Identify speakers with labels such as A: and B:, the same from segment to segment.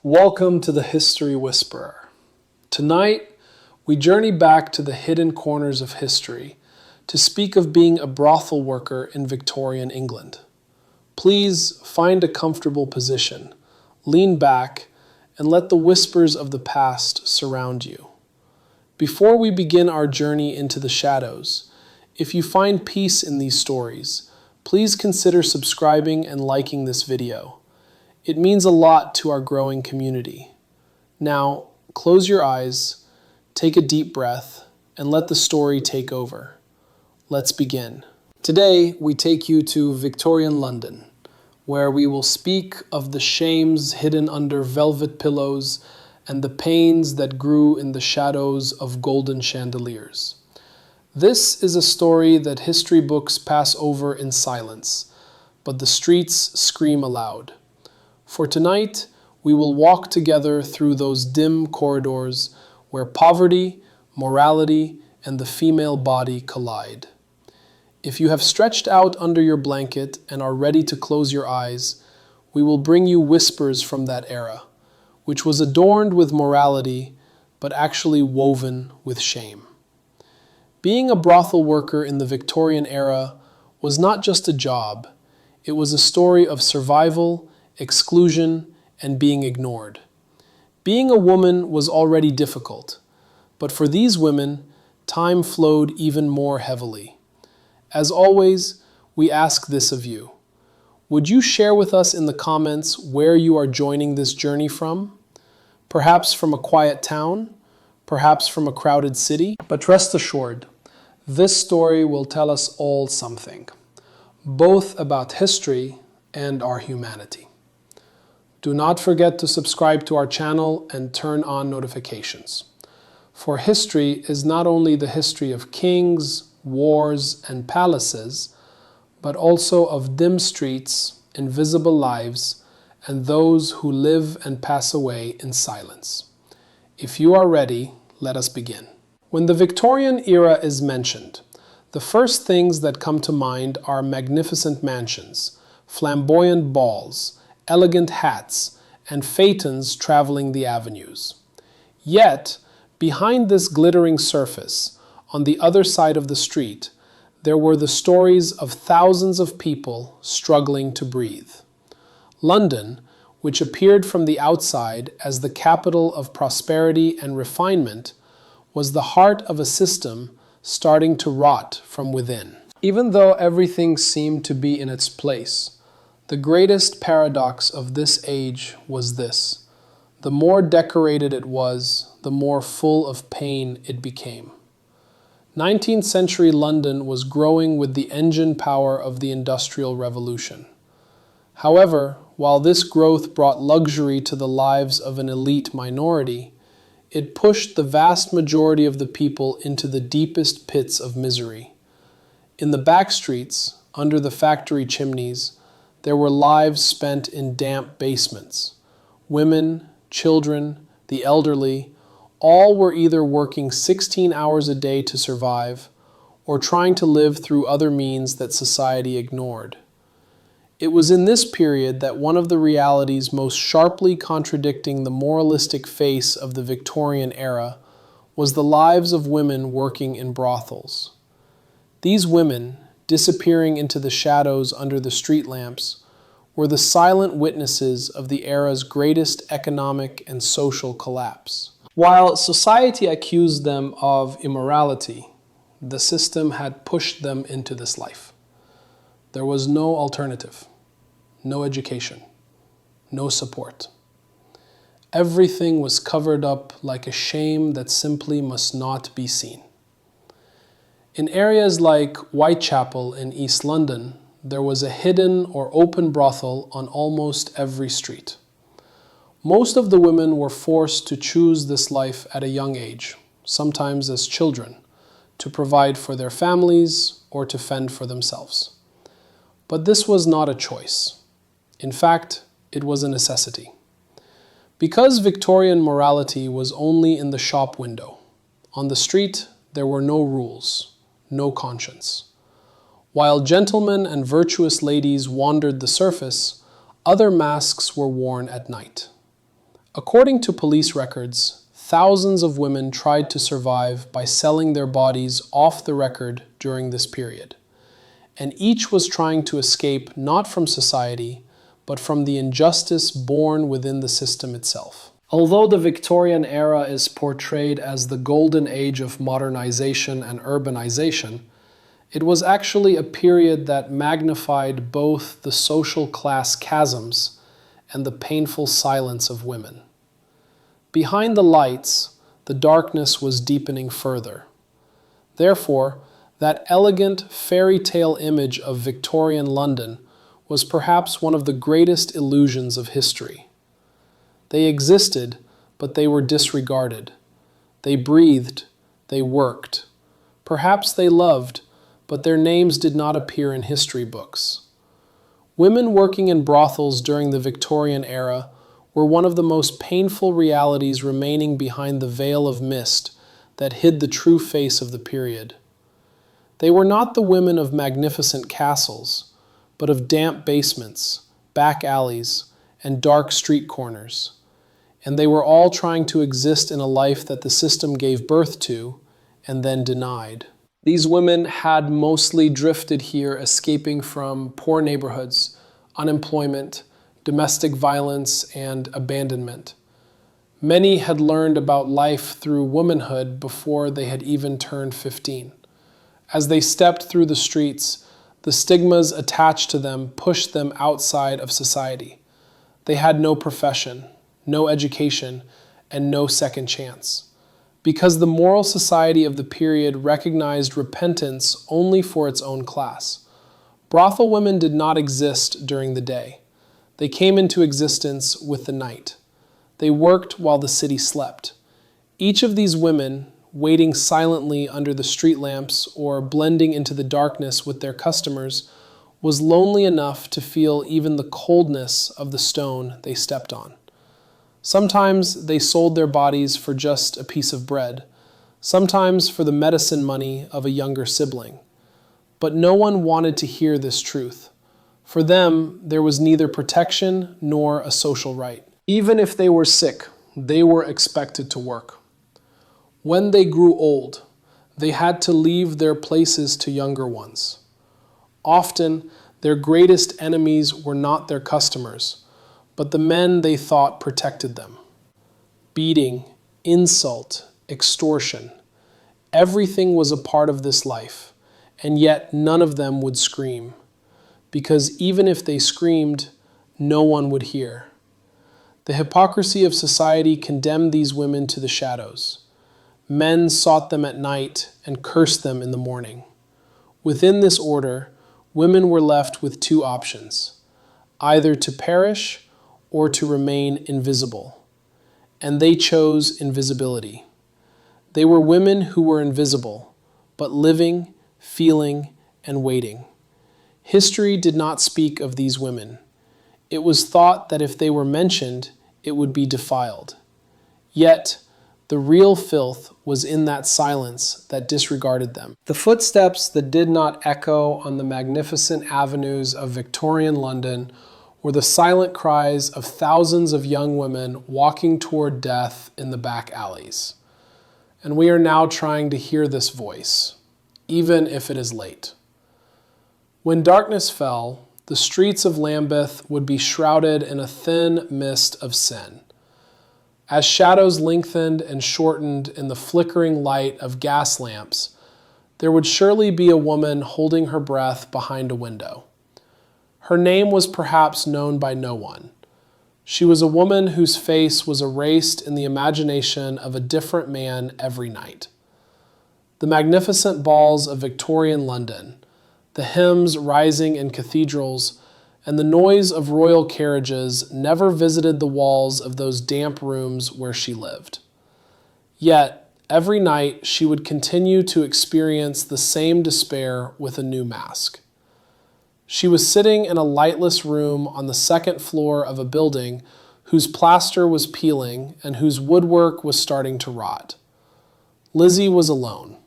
A: Welcome to the History Whisperer. Tonight, we journey back to the hidden corners of history to speak of being a brothel worker in Victorian England. Please find a comfortable position, lean back, and let the whispers of the past surround you. Before we begin our journey into the shadows, if you find peace in these stories, please consider subscribing and liking this video. It means a lot to our growing community. Now, close your eyes, take a deep breath, and let the story take over. Let's begin. Today, we take you to Victorian London, where we will speak of the shames hidden under velvet pillows and the pains that grew in the shadows of golden chandeliers. This is a story that history books pass over in silence, but the streets scream aloud. For tonight, we will walk together through those dim corridors where poverty, morality, and the female body collide. If you have stretched out under your blanket and are ready to close your eyes, we will bring you whispers from that era, which was adorned with morality, but actually woven with shame. Being a brothel worker in the Victorian era was not just a job, it was a story of survival, exclusion, and being ignored. Being a woman was already difficult, but for these women, time flowed even more heavily. As always, we ask this of you. Would you share with us in the comments where you are joining this journey from? Perhaps from a quiet town, perhaps from a crowded city, but rest assured, this story will tell us all something, both about history and our humanity. Do not forget to subscribe to our channel and turn on notifications. For history is not only the history of kings, wars, and palaces, but also of dim streets, invisible lives, and those who live and pass away in silence. If you are ready, let us begin. When the Victorian era is mentioned, the first things that come to mind are magnificent mansions, flamboyant balls, elegant hats, and phaetons traveling the avenues. Yet, behind this glittering surface, on the other side of the street, there were the stories of thousands of people struggling to breathe. London, which appeared from the outside as the capital of prosperity and refinement, was the heart of a system starting to rot from within. Even though everything seemed to be in its place, the greatest paradox of this age was this: the more decorated it was, the more full of pain it became. 19th century London was growing with the engine power of the Industrial Revolution. However, while this growth brought luxury to the lives of an elite minority, it pushed the vast majority of the people into the deepest pits of misery. In the back streets, under the factory chimneys, there were lives spent in damp basements. Women, children, the elderly, all were either working 16 hours a day to survive or trying to live through other means that society ignored. It was in this period that one of the realities most sharply contradicting the moralistic face of the Victorian era was the lives of women working in brothels. These women, disappearing into the shadows under the street lamps, were the silent witnesses of the era's greatest economic and social collapse. While society accused them of immorality, the system had pushed them into this life. There was no alternative, no education, no support. Everything was covered up like a shame that simply must not be seen. In areas like Whitechapel in East London, there was a hidden or open brothel on almost every street. Most of the women were forced to choose this life at a young age, sometimes as children, to provide for their families or to fend for themselves. But this was not a choice. In fact, it was a necessity. Because Victorian morality was only in the shop window, on the street there were no rules, no conscience. While gentlemen and virtuous ladies wandered the surface, other masks were worn at night. According to police records, thousands of women tried to survive by selling their bodies off the record during this period, and each was trying to escape not from society, but from the injustice born within the system itself. Although the Victorian era is portrayed as the golden age of modernization and urbanization, it was actually a period that magnified both the social class chasms and the painful silence of women. Behind the lights, the darkness was deepening further. Therefore, that elegant fairy tale image of Victorian London was perhaps one of the greatest illusions of history. They existed, but they were disregarded. They breathed, they worked. Perhaps they loved, but their names did not appear in history books. Women working in brothels during the Victorian era were one of the most painful realities remaining behind the veil of mist that hid the true face of the period. They were not the women of magnificent castles, but of damp basements, back alleys, and dark street corners. And they were all trying to exist in a life that the system gave birth to and then denied. These women had mostly drifted here, escaping from poor neighborhoods, unemployment, domestic violence, and abandonment. Many had learned about life through womanhood before they had even turned 15. As they stepped through the streets, the stigmas attached to them pushed them outside of society. They had no profession, no education, and no second chance. Because the moral society of the period recognized repentance only for its own class. Brothel women did not exist during the day. They came into existence with the night. They worked while the city slept. Each of these women, waiting silently under the street lamps or blending into the darkness with their customers, was lonely enough to feel even the coldness of the stone they stepped on. Sometimes they sold their bodies for just a piece of bread, sometimes for the medicine money of a younger sibling. But no one wanted to hear this truth. For them, there was neither protection nor a social right. Even if they were sick, they were expected to work. When they grew old, they had to leave their places to younger ones. Often, their greatest enemies were not their customers, but the men they thought protected them. Beating, insult, extortion, everything was a part of this life, and yet none of them would scream. Because even if they screamed, no one would hear. The hypocrisy of society condemned these women to the shadows. Men sought them at night and cursed them in the morning. Within this order, women were left with two options, either to perish or to remain invisible. And they chose invisibility. They were women who were invisible, but living, feeling, and waiting. History did not speak of these women. It was thought that if they were mentioned, it would be defiled. Yet, the real filth was in that silence that disregarded them. The footsteps that did not echo on the magnificent avenues of Victorian London were the silent cries of thousands of young women walking toward death in the back alleys. And we are now trying to hear this voice, even if it is late. When darkness fell, the streets of Lambeth would be shrouded in a thin mist of sin. As shadows lengthened and shortened in the flickering light of gas lamps, there would surely be a woman holding her breath behind a window. Her name was perhaps known by no one. She was a woman whose face was erased in the imagination of a different man every night. The magnificent balls of Victorian London, the hymns rising in cathedrals, and the noise of royal carriages never visited the walls of those damp rooms where she lived. Yet, every night she would continue to experience the same despair with a new mask. She was sitting in a lightless room on the second floor of a building whose plaster was peeling and whose woodwork was starting to rot. Lizzie was alone.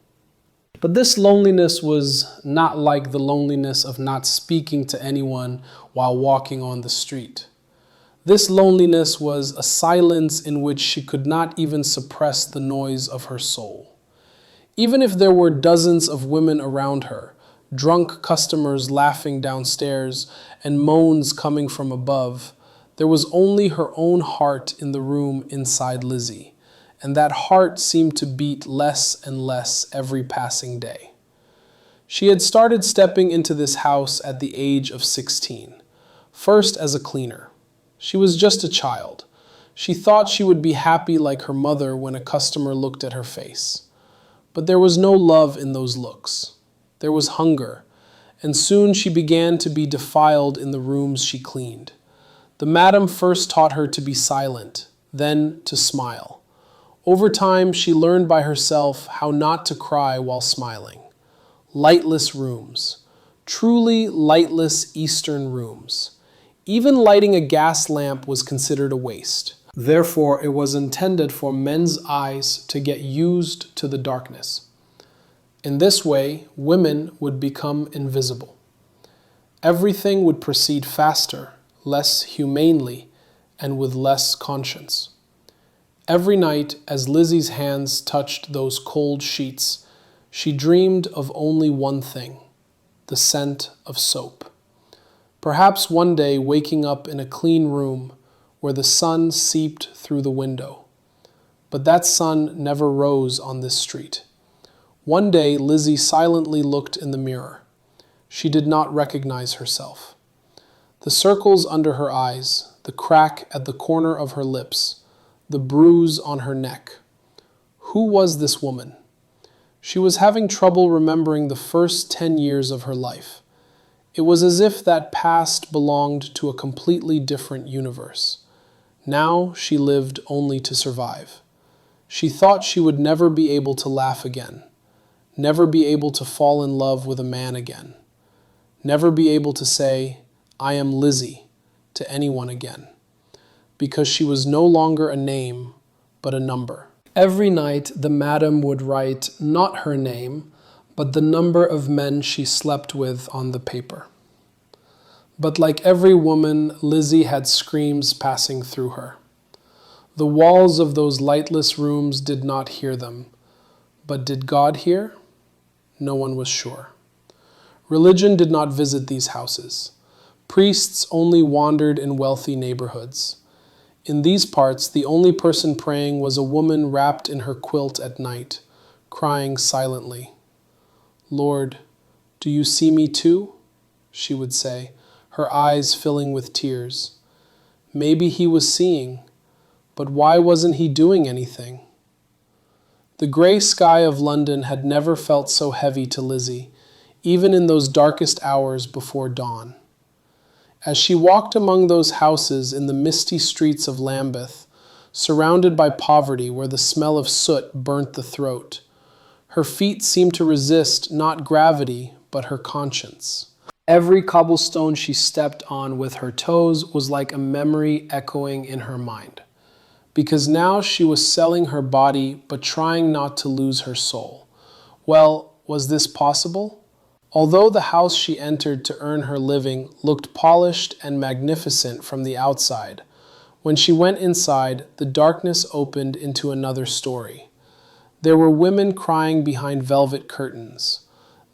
A: But this loneliness was not like the loneliness of not speaking to anyone while walking on the street. This loneliness was a silence in which she could not even suppress the noise of her soul. Even if there were dozens of women around her, drunk customers laughing downstairs and moans coming from above, there was only her own heart in the room inside Lizzie, and that heart seemed to beat less and less every passing day. She had started stepping into this house at the age of 16, first as a cleaner. She was just a child. She thought she would be happy like her mother when a customer looked at her face. But there was no love in those looks. There was hunger, and soon she began to be defiled in the rooms she cleaned. The madam first taught her to be silent, then to smile. Over time, she learned by herself how not to cry while smiling. Lightless rooms, truly lightless Eastern rooms. Even lighting a gas lamp was considered a waste. Therefore, it was intended for men's eyes to get used to the darkness. In this way, women would become invisible. Everything would proceed faster, less humanely, and with less conscience. Every night, as Lizzie's hands touched those cold sheets, she dreamed of only one thing: the scent of soap. Perhaps one day waking up in a clean room where the sun seeped through the window. But that sun never rose on this street. One day, Lizzie silently looked in the mirror. She did not recognize herself. The circles under her eyes, the crack at the corner of her lips, the bruise on her neck. Who was this woman? She was having trouble remembering the first 10 years of her life. It was as if that past belonged to a completely different universe. Now she lived only to survive. She thought she would never be able to laugh again, never be able to fall in love with a man again, never be able to say, "I am Lizzie," to anyone again, because she was no longer a name, but a number. Every night the madam would write not her name, but the number of men she slept with on the paper. But like every woman, Lizzie had screams passing through her. The walls of those lightless rooms did not hear them. But did God hear? No one was sure. Religion did not visit these houses. Priests only wandered in wealthy neighborhoods. In these parts, the only person praying was a woman wrapped in her quilt at night, crying silently. "Lord, do you see me too?" she would say, her eyes filling with tears. Maybe he was seeing, but why wasn't he doing anything? The gray sky of London had never felt so heavy to Lizzie, even in those darkest hours before dawn. As she walked among those houses in the misty streets of Lambeth, surrounded by poverty where the smell of soot burnt the throat, her feet seemed to resist not gravity, but her conscience. Every cobblestone she stepped on with her toes was like a memory echoing in her mind. Because now she was selling her body, but trying not to lose her soul. Well, was this possible? Although the house she entered to earn her living looked polished and magnificent from the outside, when she went inside, the darkness opened into another story. There were women crying behind velvet curtains.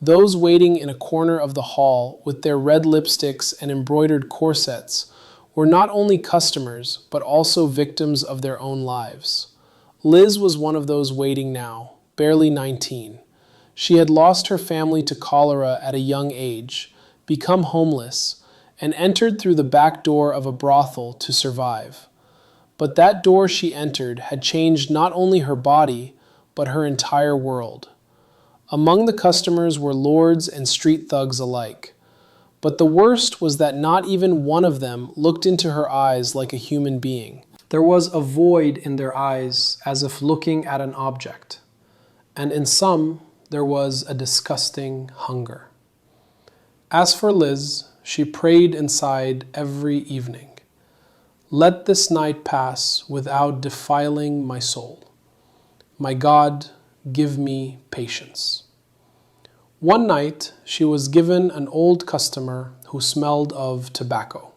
A: Those waiting in a corner of the hall with their red lipsticks and embroidered corsets were not only customers, but also victims of their own lives. Liz was one of those waiting now, barely 19. She had lost her family to cholera at a young age, become homeless, and entered through the back door of a brothel to survive. But that door she entered had changed not only her body, but her entire world. Among the customers were lords and street thugs alike. But the worst was that not even one of them looked into her eyes like a human being. There was a void in their eyes, as if looking at an object. And in some, there was a disgusting hunger. As for Liz, she prayed inside every evening. "Let this night pass without defiling my soul. My God, give me patience." One night, she was given an old customer who smelled of tobacco.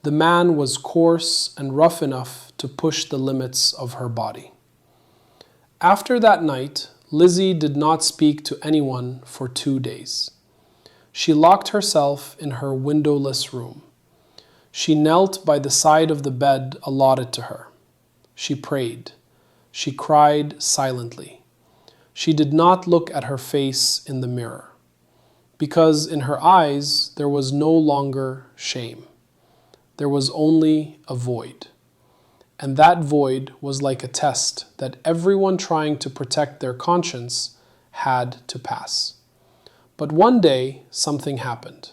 A: The man was coarse and rough enough to push the limits of her body. After that night, Lizzie did not speak to anyone for 2 days. She locked herself in her windowless room. She knelt by the side of the bed allotted to her. She prayed. She cried silently. She did not look at her face in the mirror, because in her eyes there was no longer shame. There was only a void. And that void was like a test that everyone trying to protect their conscience had to pass. But one day, something happened.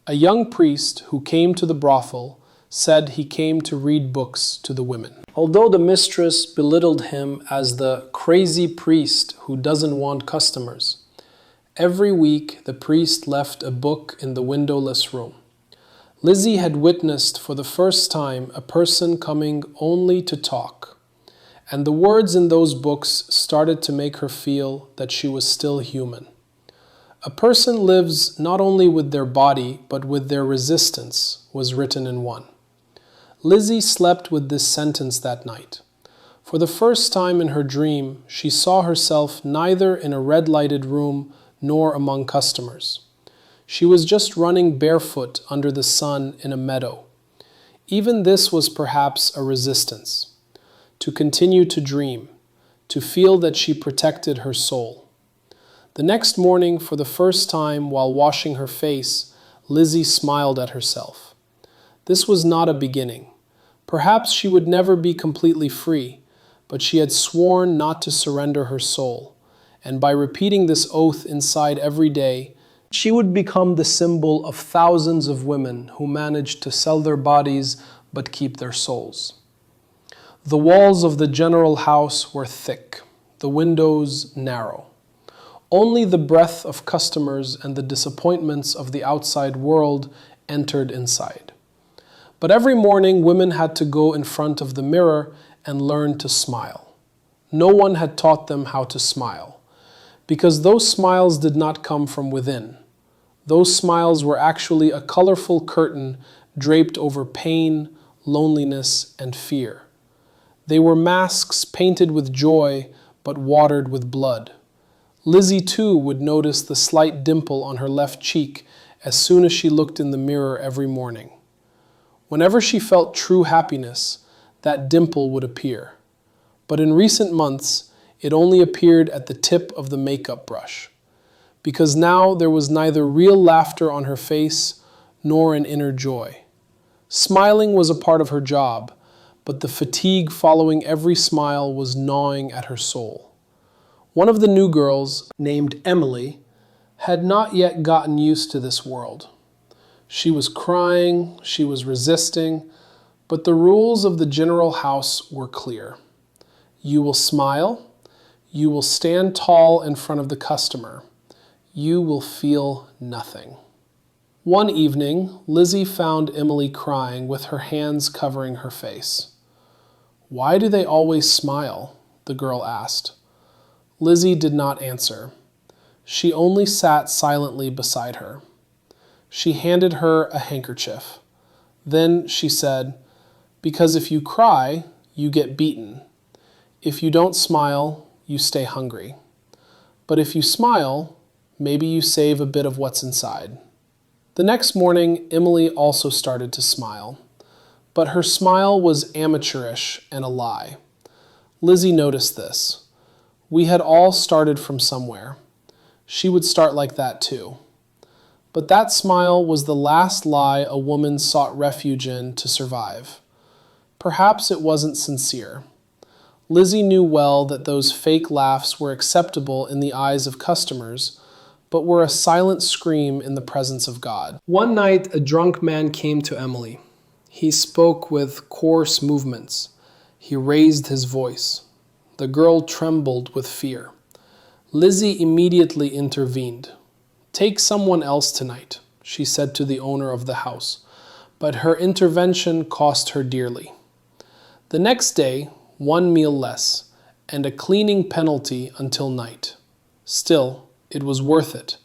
A: A young priest who came to the brothel said he came to read books to the women. Although the mistress belittled him as the crazy priest who doesn't want customers, every week the priest left a book in the windowless room. Lizzie had witnessed for the first time a person coming only to talk, and the words in those books started to make her feel that she was still human. A person lives not only with their body, but with their resistance, was written in one. Lizzie slept with this sentence that night. For the first time in her dream, she saw herself neither in a red-lighted room nor among customers. She was just running barefoot under the sun in a meadow. Even this was perhaps a resistance. To continue to dream, to feel that she protected her soul. The next morning, for the first time while washing her face, Lizzie smiled at herself. This was not a beginning. Perhaps she would never be completely free, but she had sworn not to surrender her soul, and by repeating this oath inside every day, she would become the symbol of thousands of women who managed to sell their bodies but keep their souls. The walls of the general house were thick, the windows narrow. Only the breath of customers and the disappointments of the outside world entered inside. But every morning, women had to go in front of the mirror and learn to smile. No one had taught them how to smile, because those smiles did not come from within. Those smiles were actually a colorful curtain draped over pain, loneliness, and fear. They were masks painted with joy, but watered with blood. Lizzie, too, would notice the slight dimple on her left cheek as soon as she looked in the mirror every morning. Whenever she felt true happiness, that dimple would appear. But in recent months, it only appeared at the tip of the makeup brush, because now there was neither real laughter on her face nor an inner joy. Smiling was a part of her job, but the fatigue following every smile was gnawing at her soul. One of the new girls, named Emily, had not yet gotten used to this world. She was crying, she was resisting, but the rules of the general house were clear. You will smile, you will stand tall in front of the customer, you will feel nothing. One evening, Lizzie found Emily crying with her hands covering her face. "Why do they always smile?" the girl asked. Lizzie did not answer. She only sat silently beside her. She handed her a handkerchief. Then she said, "Because if you cry, you get beaten. If you don't smile, you stay hungry. But if you smile, maybe you save a bit of what's inside." The next morning, Emily also started to smile. But her smile was amateurish and a lie. Lizzie noticed this. We had all started from somewhere. She would start like that too. But that smile was the last lie a woman sought refuge in to survive. Perhaps it wasn't sincere. Lizzie knew well that those fake laughs were acceptable in the eyes of customers, but were a silent scream in the presence of God. One night, a drunk man came to Emily. He spoke with coarse movements. He raised his voice. The girl trembled with fear. Lizzie immediately intervened. "Take someone else tonight," she said to the owner of the house, but her intervention cost her dearly. The next day, one meal less, and a cleaning penalty until night. Still, it was worth it.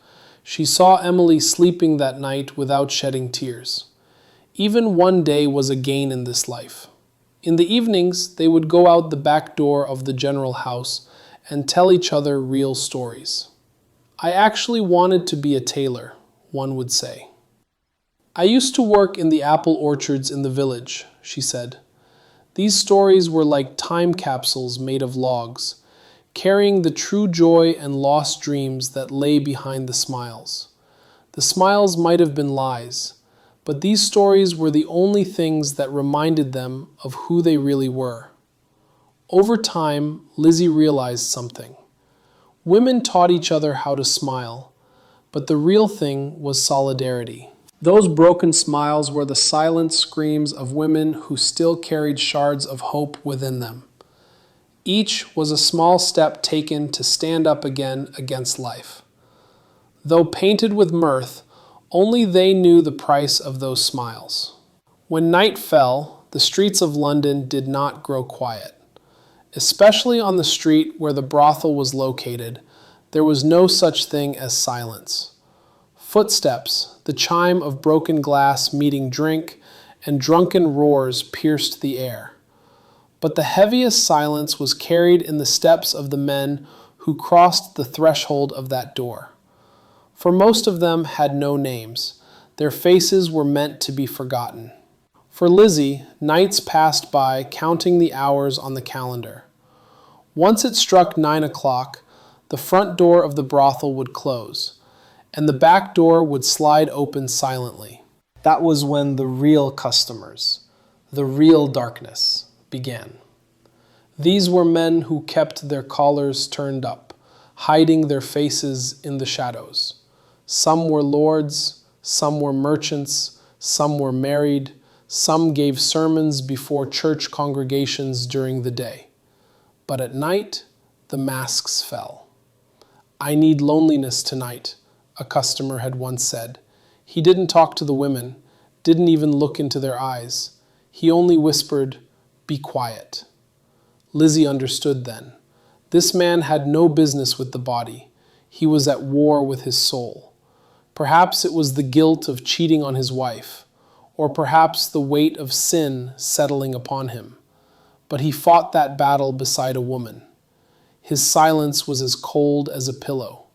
A: She saw Emily sleeping that night without shedding tears. Even one day was a gain in this life. In the evenings, they would go out the back door of the general house and tell each other real stories. "I actually wanted to be a tailor," one would say. "I used to work in the apple orchards in the village," she said. These stories were like time capsules made of logs, carrying the true joy and lost dreams that lay behind the smiles. The smiles might have been lies, but these stories were the only things that reminded them of who they really were. Over time, Lizzie realized something. Women taught each other how to smile, but the real thing was solidarity. Those broken smiles were the silent screams of women who still carried shards of hope within them. Each was a small step taken to stand up again against life. Though painted with mirth, only they knew the price of those smiles. When night fell, the streets of London did not grow quiet. Especially on the street where the brothel was located, there was no such thing as silence. Footsteps, the chime of broken glass meeting drink, and drunken roars pierced the air. But the heaviest silence was carried in the steps of the men who crossed the threshold of that door. For most of them had no names. Their faces were meant to be forgotten. For Lizzie, nights passed by counting the hours on the calendar. Once it struck 9 o'clock, the front door of the brothel would close, and the back door would slide open silently. That was when the real customers, the real darkness, began. These were men who kept their collars turned up, hiding their faces in the shadows. Some were lords, some were merchants, some were married, some gave sermons before church congregations during the day. But at night, the masks fell. "I need loneliness tonight," a customer had once said. He didn't talk to the women, didn't even look into their eyes. He only whispered, "Be quiet." Lizzie understood then. This man had no business with the body. He was at war with his soul. Perhaps it was the guilt of cheating on his wife, or perhaps the weight of sin settling upon him. But he fought that battle beside a woman. His silence was as cold as a pillow.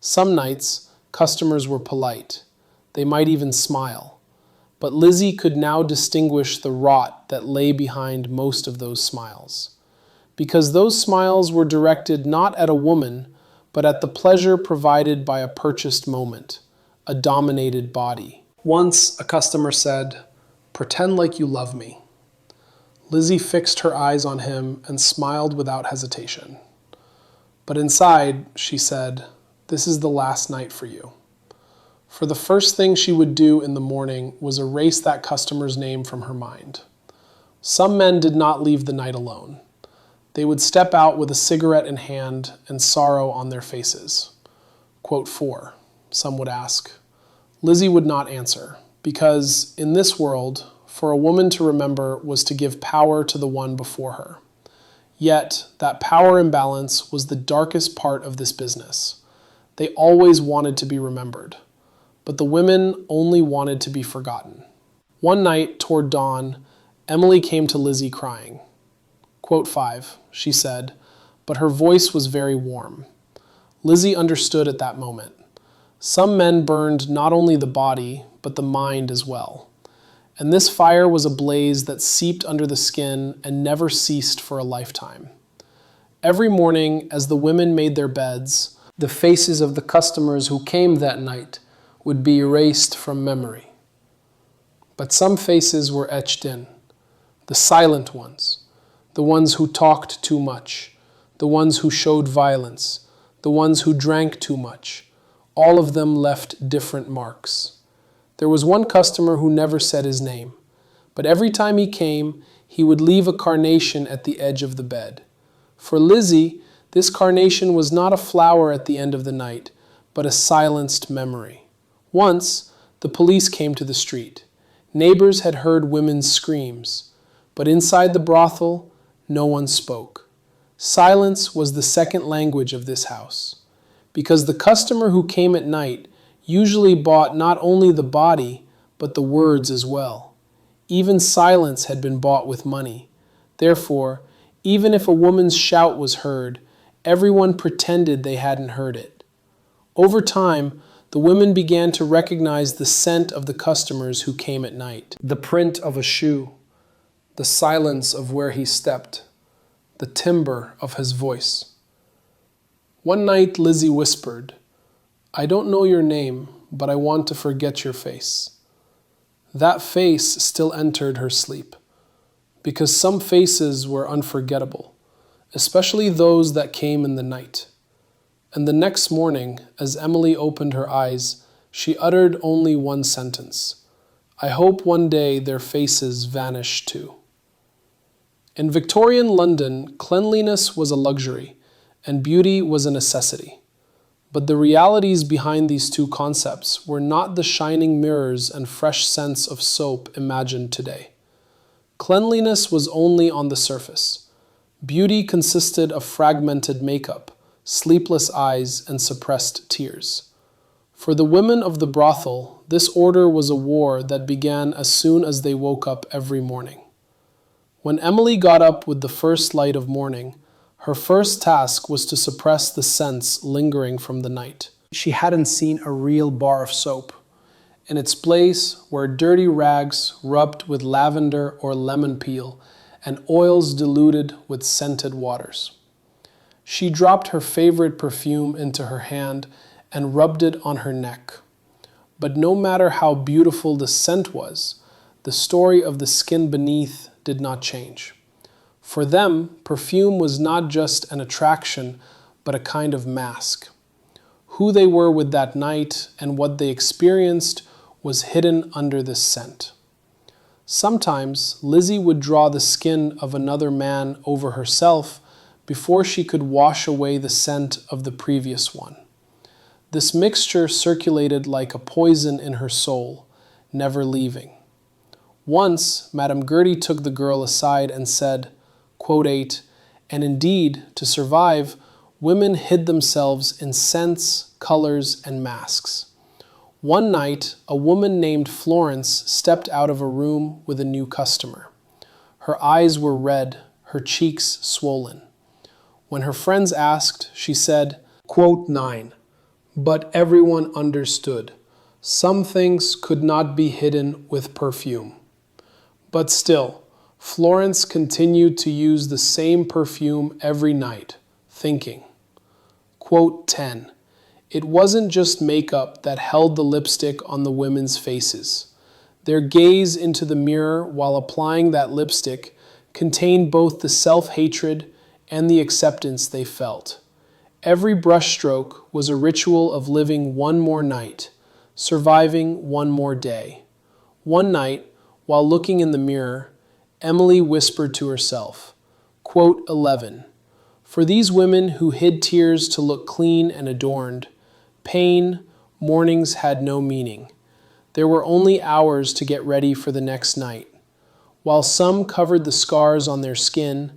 A: Some nights, customers were polite. They might even smile. But Lizzie could now distinguish the rot that lay behind most of those smiles. Because those smiles were directed not at a woman, but at the pleasure provided by a purchased moment, a dominated body. Once a customer said, "Pretend like you love me." Lizzie fixed her eyes on him and smiled without hesitation. But inside, she said, "This is the last night for you." For the first thing she would do in the morning was erase that customer's name from her mind. Some men did not leave the night alone. They would step out with a cigarette in hand and sorrow on their faces. "Quote 4," some would ask. Lizzie would not answer, because in this world, for a woman to remember was to give power to the one before her. Yet, that power imbalance was the darkest part of this business. They always wanted to be remembered, but the women only wanted to be forgotten. One night, toward dawn, Emily came to Lizzie crying. "Quote 5," she said, but her voice was very warm. Lizzie understood at that moment. Some men burned not only the body, but the mind as well. And this fire was a blaze that seeped under the skin and never ceased for a lifetime. Every morning, as the women made their beds, the faces of the customers who came that night would be erased from memory. But some faces were etched in, the silent ones, the ones who talked too much, the ones who showed violence, the ones who drank too much. All of them left different marks. There was one customer who never said his name, but every time he came, he would leave a carnation at the edge of the bed. For Lizzie, this carnation was not a flower at the end of the night, but a silenced memory. Once, the police came to the street. Neighbors had heard women's screams, but inside the brothel, no one spoke. Silence was the second language of this house, because the customer who came at night usually bought not only the body, but the words as well. Even silence had been bought with money. Therefore, even if a woman's shout was heard, everyone pretended they hadn't heard it. Over time, the women began to recognize the scent of the customers who came at night, the print of a shoe, the silence of where he stepped, the timbre of his voice. One night, Lizzie whispered, "I don't know your name, but I want to forget your face." That face still entered her sleep, because some faces were unforgettable, especially those that came in the night. And the next morning, as Emily opened her eyes, she uttered only one sentence: "I hope one day their faces vanish too." In Victorian London, cleanliness was a luxury, and beauty was a necessity. But the realities behind these two concepts were not the shining mirrors and fresh scents of soap imagined today. Cleanliness was only on the surface. Beauty consisted of fragmented makeup, sleepless eyes, and suppressed tears. For the women of the brothel, this order was a war that began as soon as they woke up every morning. When Emily got up with the first light of morning, her first task was to suppress the scents lingering from the night. She hadn't seen a real bar of soap. In its place were dirty rags rubbed with lavender or lemon peel and oils diluted with scented waters. She dropped her favorite perfume into her hand and rubbed it on her neck. But no matter how beautiful the scent was, the story of the skin beneath did not change. For them, perfume was not just an attraction, but a kind of mask. Who they were with that night and what they experienced was hidden under this scent. Sometimes Lizzie would draw the skin of another man over herself before she could wash away the scent of the previous one. This mixture circulated like a poison in her soul, never leaving. Once, Madame Gertie took the girl aside and said, quote, "And indeed, to survive, women hid themselves in scents, colors, and masks. One night, a woman named Florence stepped out of a room with a new customer. Her eyes were red, her cheeks swollen. When her friends asked, she said, quote 9, "But everyone understood. Some things could not be hidden with perfume." But still, Florence continued to use the same perfume every night, thinking. Quote 10, "It wasn't just makeup that held the lipstick on the women's faces. Their gaze into the mirror while applying that lipstick contained both the self-hatred and the acceptance they felt. Every brushstroke was a ritual of living one more night, surviving one more day. One night, while looking in the mirror, Emily whispered to herself, quote 11, "For these women who hid tears to look clean and adorned, pain, mornings had no meaning. There were only hours to get ready for the next night. While some covered the scars on their skin,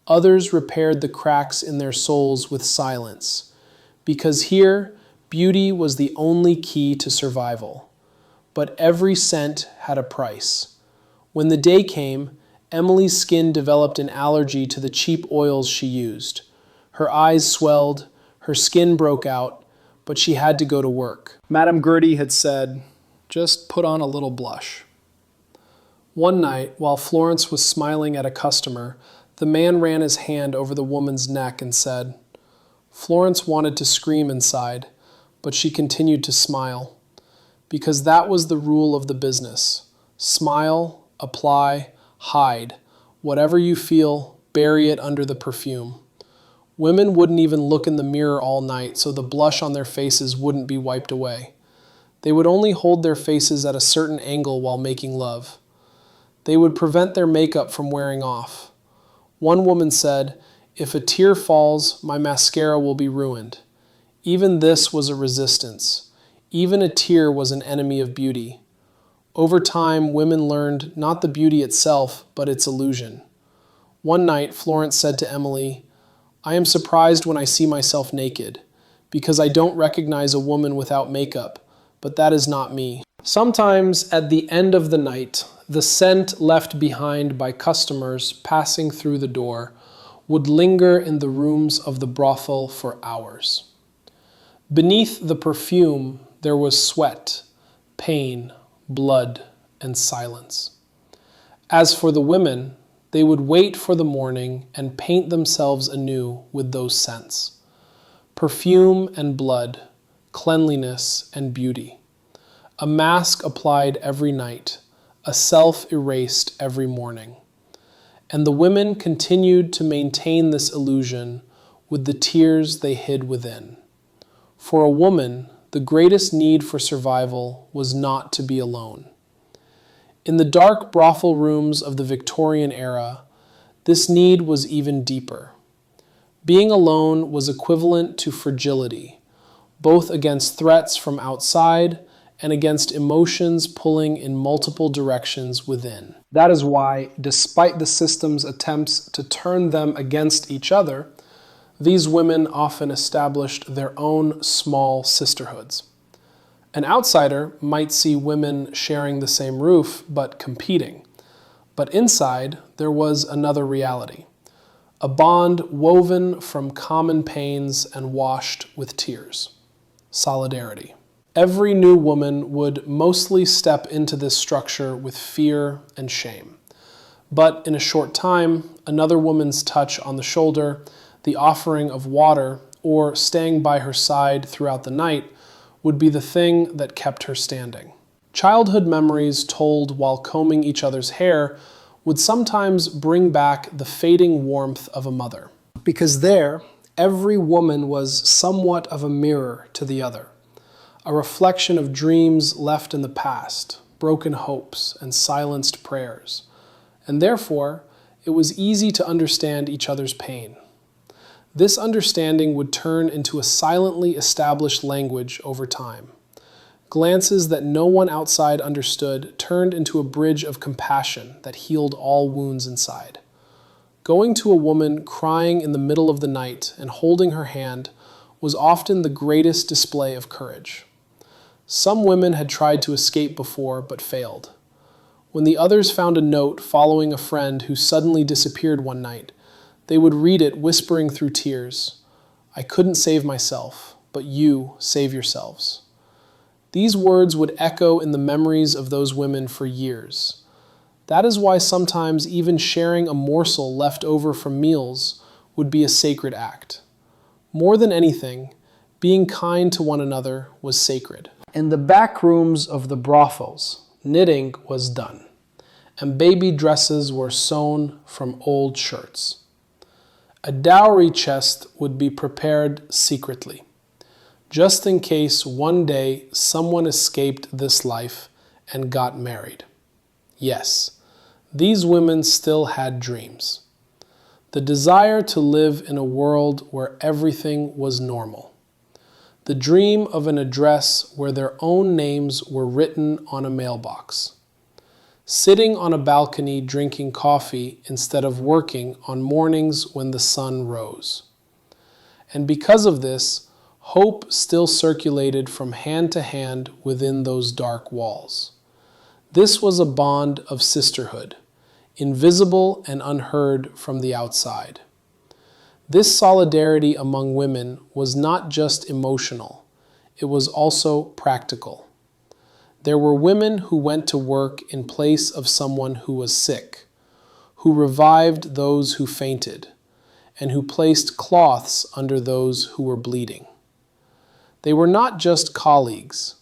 A: others repaired the cracks in their souls with silence, because here beauty was the only key to survival. But every scent had a price. When the day came, Emily's skin developed an allergy to the cheap oils she used. Her eyes swelled, her skin broke out, but she had to go to work. Madame Gertie had said, 'Just put on a little blush.' One night, while Florence was smiling at a customer, the man ran his hand over the woman's neck and said, Florence wanted to scream inside, but she continued to smile, because that was the rule of the business. Smile, apply, hide. Whatever you feel, bury it under the perfume. Women wouldn't even look in the mirror all night, so the blush on their faces wouldn't be wiped away. They would only hold their faces at a certain angle while making love. They would prevent their makeup from wearing off. One woman said, 'If a tear falls, my mascara will be ruined.' Even this was a resistance. Even a tear was an enemy of beauty. Over time, women learned not the beauty itself, but its illusion. One night, Florence said to Emily, 'I am surprised when I see myself naked, because I don't recognize a woman without makeup, but that is not me.' Sometimes at the end of the night, the scent left behind by customers passing through the door would linger in the rooms of the brothel for hours. Beneath the perfume, there was sweat, pain, blood, and silence. As for the women, they would wait for the morning and paint themselves anew with those scents. Perfume and blood, cleanliness and beauty. A mask applied every night, a self erased every morning. And the women continued to maintain this illusion with the tears they hid within. For a woman, the greatest need for survival was not to be alone. In the dark brothel rooms of the Victorian era, this need was even deeper. Being alone was equivalent to fragility, both against threats from outside and against emotions pulling in multiple directions within. That is why, despite the system's attempts to turn them against each other, these women often established their own small sisterhoods. An outsider might see women sharing the same roof but competing. But inside, there was another reality, a bond woven from common pains and washed with tears. Solidarity. Every new woman would mostly step into this structure with fear and shame. But in a short time, another woman's touch on the shoulder, the offering of water, or staying by her side throughout the night would be the thing that kept her standing. Childhood memories told while combing each other's hair would sometimes bring back the fading warmth of a mother. Because there, every woman was somewhat of a mirror to the other, a reflection of dreams left in the past, broken hopes, and silenced prayers. And therefore, it was easy to understand each other's pain. This understanding would turn into a silently established language over time. Glances that no one outside understood turned into a bridge of compassion that healed all wounds inside. Going to a woman crying in the middle of the night and holding her hand was often the greatest display of courage. Some women had tried to escape before but failed. When the others found a note following a friend who suddenly disappeared one night, they would read it whispering through tears, "I couldn't save myself, but you save yourselves." These words would echo in the memories of those women for years. That is why sometimes even sharing a morsel left over from meals would be a sacred act. More than anything, being kind to one another was sacred. In the back rooms of the brothels, knitting was done, and baby dresses were sewn from old shirts. A dowry chest would be prepared secretly, just in case one day someone escaped this life and got married. Yes, these women still had dreams. The desire to live in a world where everything was normal. The dream of an address where their own names were written on a mailbox. Sitting on a balcony drinking coffee instead of working on mornings when the sun rose. And because of this, hope still circulated from hand to hand within those dark walls. This was a bond of sisterhood, invisible and unheard from the outside. This solidarity among women was not just emotional, it was also practical. There were women who went to work in place of someone who was sick, who revived those who fainted, and who placed cloths under those who were bleeding. They were not just colleagues.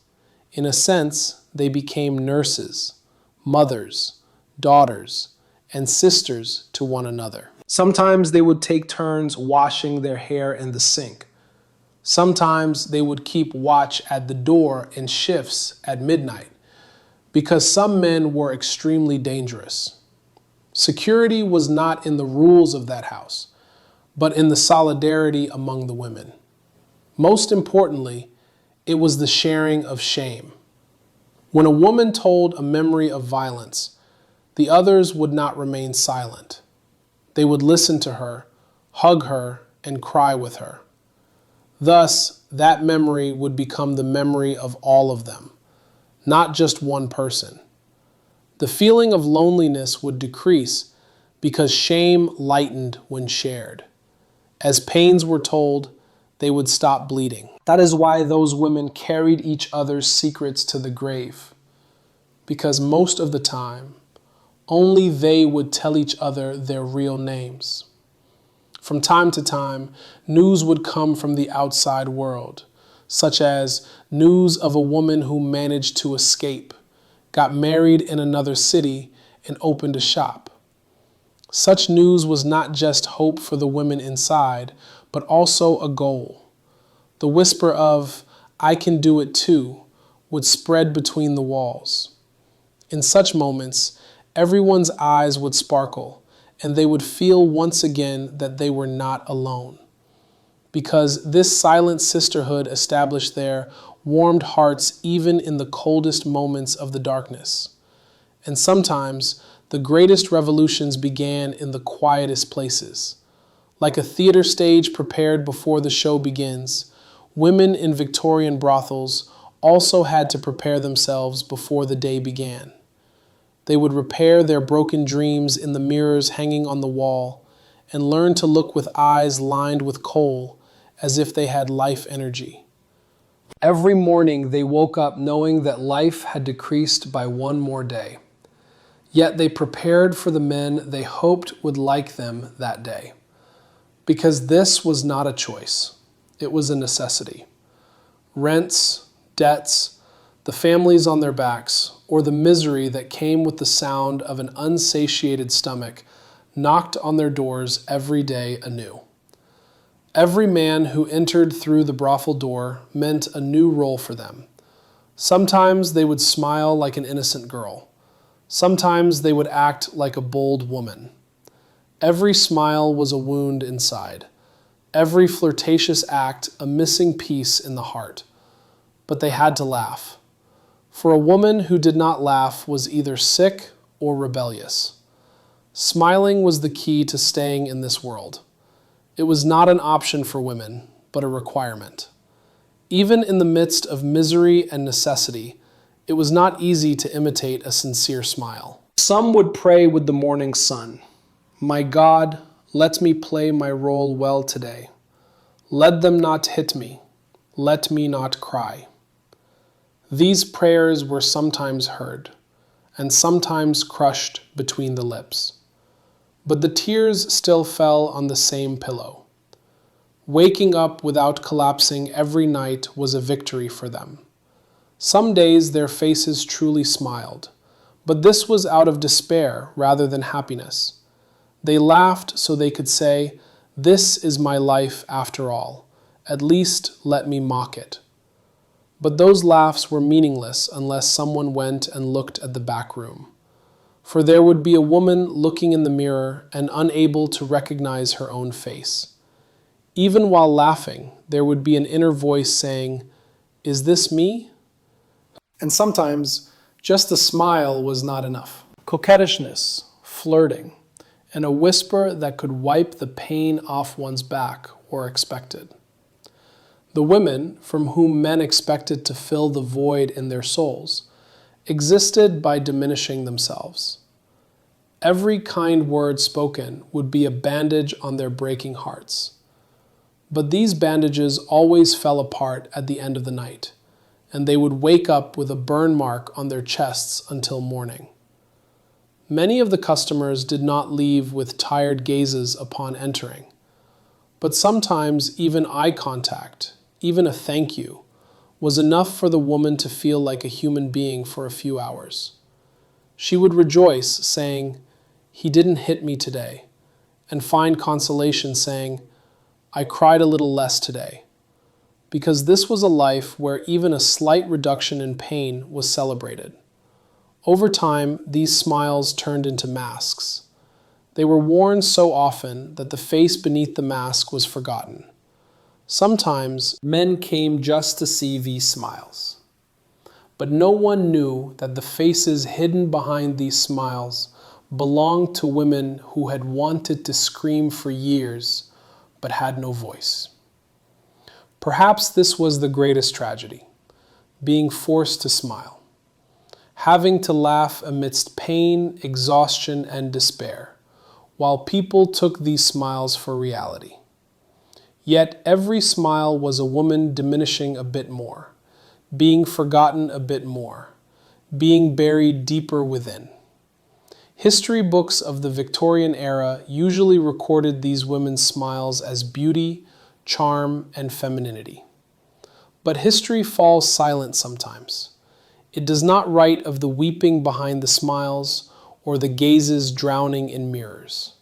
A: In a sense, they became nurses, mothers, daughters, and sisters to one another. Sometimes they would take turns washing their hair in the sink. Sometimes they would keep watch at the door in shifts at midnight, because some men were extremely dangerous. Security was not in the rules of that house, but in the solidarity among the women. Most importantly, it was the sharing of shame. When a woman told a memory of violence, the others would not remain silent. They would listen to her, hug her, and cry with her. Thus, that memory would become the memory of all of them, not just one person. The feeling of loneliness would decrease because shame lightened when shared. As pains were told, they would stop bleeding. That is why those women carried each other's secrets to the grave, because most of the time, only they would tell each other their real names. From time to time, news would come from the outside world, such as news of a woman who managed to escape, got married in another city, and opened a shop. Such news was not just hope for the women inside, but also a goal. The whisper of, "I can do it too," would spread between the walls. In such moments, everyone's eyes would sparkle, and they would feel once again that they were not alone. Because this silent sisterhood established there warmed hearts even in the coldest moments of the darkness. And sometimes, the greatest revolutions began in the quietest places. Like a theater stage prepared before the show begins, women in Victorian brothels also had to prepare themselves before the day began. They would repair their broken dreams in the mirrors hanging on the wall and learn to look with eyes lined with coal as if they had life energy. Every morning they woke up knowing that life had decreased by one more day. Yet they prepared for the men they hoped would like them that day. Because this was not a choice. It was a necessity. Rents, debts, the families on their backs, or the misery that came with the sound of an unsatiated stomach knocked on their doors every day anew. Every man who entered through the brothel door meant a new role for them. Sometimes they would smile like an innocent girl. Sometimes they would act like a bold woman. Every smile was a wound inside. Every flirtatious act a missing piece in the heart. But they had to laugh. For a woman who did not laugh was either sick or rebellious. Smiling was the key to staying in this world. It was not an option for women, but a requirement. Even in the midst of misery and necessity, it was not easy to imitate a sincere smile. Some would pray with the morning sun, "My God, let me play my role well today. Let them not hit me. Let me not cry." These prayers were sometimes heard, and sometimes crushed between the lips. But the tears still fell on the same pillow. Waking up without collapsing every night was a victory for them. Some days their faces truly smiled, but this was out of despair rather than happiness. They laughed so they could say, "This is my life after all. At least let me mock it." But those laughs were meaningless unless someone went and looked at the back room. For there would be a woman looking in the mirror and unable to recognize her own face. Even while laughing, there would be an inner voice saying, "Is this me?" And sometimes, just a smile was not enough. Coquettishness, flirting, and a whisper that could wipe the pain off one's back were expected. The women, from whom men expected to fill the void in their souls, existed by diminishing themselves. Every kind word spoken would be a bandage on their breaking hearts. But these bandages always fell apart at the end of the night, and they would wake up with a burn mark on their chests until morning. Many of the customers did not leave with tired gazes upon entering, but sometimes even eye contact, even a thank you, was enough for the woman to feel like a human being for a few hours. She would rejoice, saying, "He didn't hit me today," and find consolation saying, "I cried a little less today," because this was a life where even a slight reduction in pain was celebrated. Over time, these smiles turned into masks. They were worn so often that the face beneath the mask was forgotten. Sometimes, men came just to see these smiles. But no one knew that the faces hidden behind these smiles belonged to women who had wanted to scream for years, but had no voice. Perhaps this was the greatest tragedy, being forced to smile. having to laugh amidst pain, exhaustion, and despair, while people took these smiles for reality. Yet every smile was a woman diminishing a bit more, being forgotten a bit more, being buried deeper within. History books of the Victorian era usually recorded these women's smiles as beauty, charm, and femininity. But history falls silent sometimes. It does not write of the weeping behind the smiles or the gazes drowning in mirrors.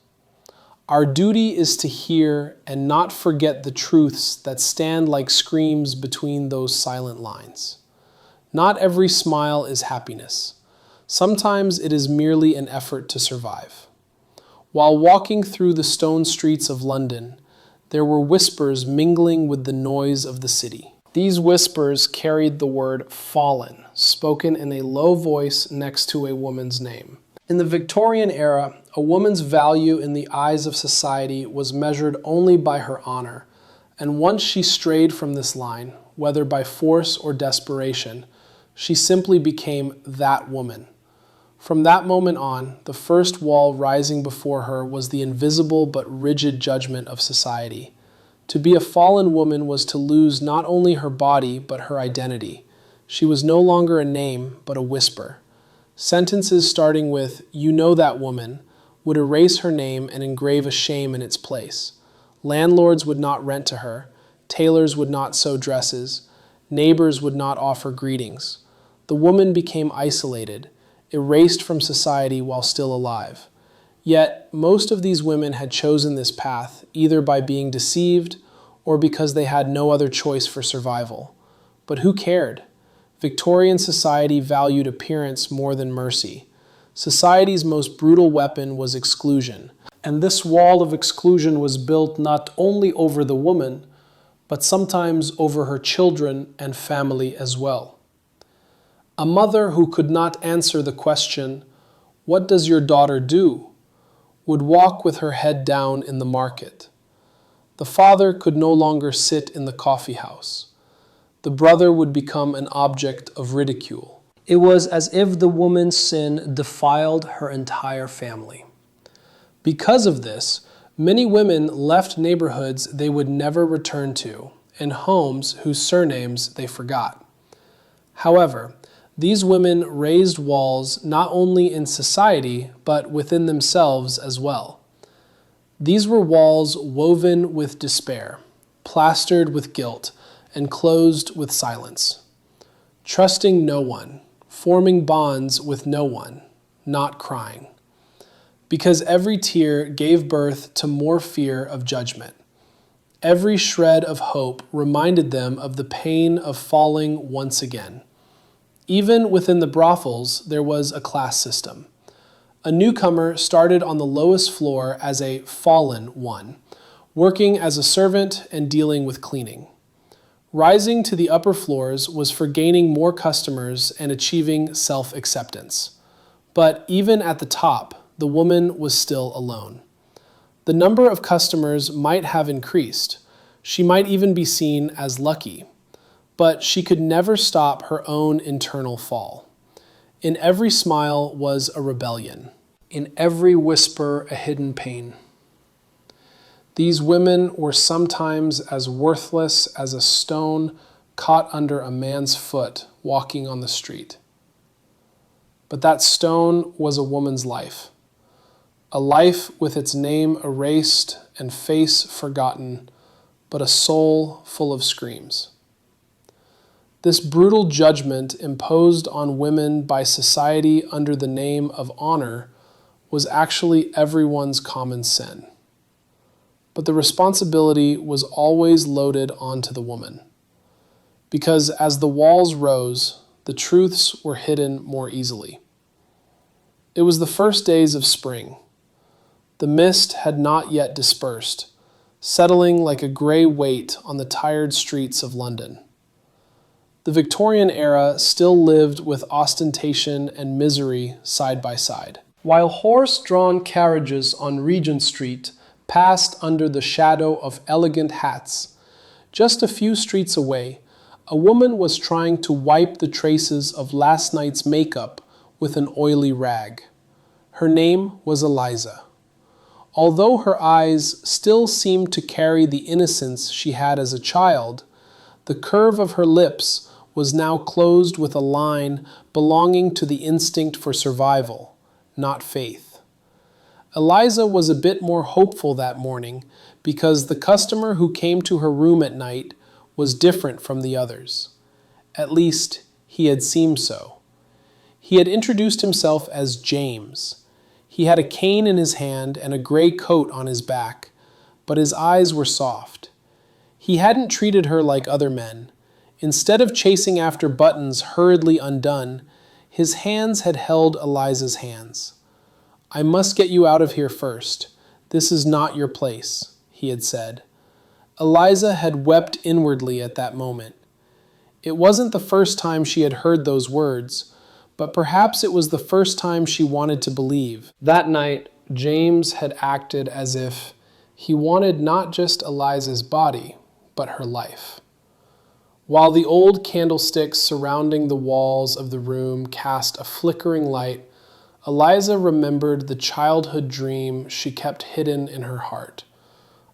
A: Our duty is to hear and not forget the truths that stand like screams between those silent lines. Not every smile is happiness. Sometimes it is merely an effort to survive. While walking through the stone streets of London, there were whispers mingling with the noise of the city. These whispers carried the word fallen, spoken in a low voice next to a woman's name. In the Victorian era, a woman's value in the eyes of society was measured only by her honor, and once she strayed from this line, whether by force or desperation, she simply became that woman. From that moment on, the first wall rising before her was the invisible but rigid judgment of society. To be a fallen woman was to lose not only her body, but her identity. She was no longer a name, but a whisper. Sentences starting with, "You know that woman," would erase her name and engrave a shame in its place. Landlords would not rent to her, tailors would not sew dresses, neighbors would not offer greetings. The woman became isolated, erased from society while still alive. Yet, most of these women had chosen this path either by being deceived or because they had no other choice for survival. But who cared? Victorian society valued appearance more than mercy. Society's most brutal weapon was exclusion, and this wall of exclusion was built not only over the woman, but sometimes over her children and family as well. A mother who could not answer the question, "What does your daughter do?" would walk with her head down in the market. The father could no longer sit in the coffee house. The brother would become an object of ridicule. It was as if the woman's sin defiled her entire family. Because of this, many women left neighborhoods they would never return to, and homes whose surnames they forgot. However, these women raised walls not only in society, but within themselves as well. These were walls woven with despair, plastered with guilt, and closed with silence. Trusting no one, forming bonds with no one, not crying. Because every tear gave birth to more fear of judgment. Every shred of hope reminded them of the pain of falling once again. Even within the brothels, there was a class system. A newcomer started on the lowest floor as a fallen one, working as a servant and dealing with cleaning. Rising to the upper floors was for gaining more customers and achieving self-acceptance. But even at the top, the woman was still alone. The number of customers might have increased. She might even be seen as lucky. But she could never stop her own internal fall. In every smile was a rebellion. In every whisper, a hidden pain. These women were sometimes as worthless as a stone caught under a man's foot walking on the street. But that stone was a woman's life. A life with its name erased and face forgotten, but a soul full of screams. This brutal judgment imposed on women by society under the name of honor was actually everyone's common sin. But the responsibility was always loaded onto the woman. Because as the walls rose, the truths were hidden more easily. It was the first days of spring. The mist had not yet dispersed, settling like a gray weight on the tired streets of London. The Victorian era still lived with ostentation and misery side by side. While horse-drawn carriages on Regent Street passed under the shadow of elegant hats, just a few streets away, a woman was trying to wipe the traces of last night's makeup with an oily rag. Her name was Eliza. Although her eyes still seemed to carry the innocence she had as a child, the curve of her lips was now closed with a line belonging to the instinct for survival, not faith. Eliza was a bit more hopeful that morning because the customer who came to her room at night was different from the others. At least, he had seemed so. He had introduced himself as James. He had a cane in his hand and a gray coat on his back, but his eyes were soft. He hadn't treated her like other men. Instead of chasing after buttons hurriedly undone, his hands had held Eliza's hands. "I must get you out of here first. This is not your place," he had said. Eliza had wept inwardly at that moment. It wasn't the first time she had heard those words, but perhaps it was the first time she wanted to believe. That night, James had acted as if he wanted not just Eliza's body, but her life. While the old candlesticks surrounding the walls of the room cast a flickering light, Eliza remembered the childhood dream she kept hidden in her heart.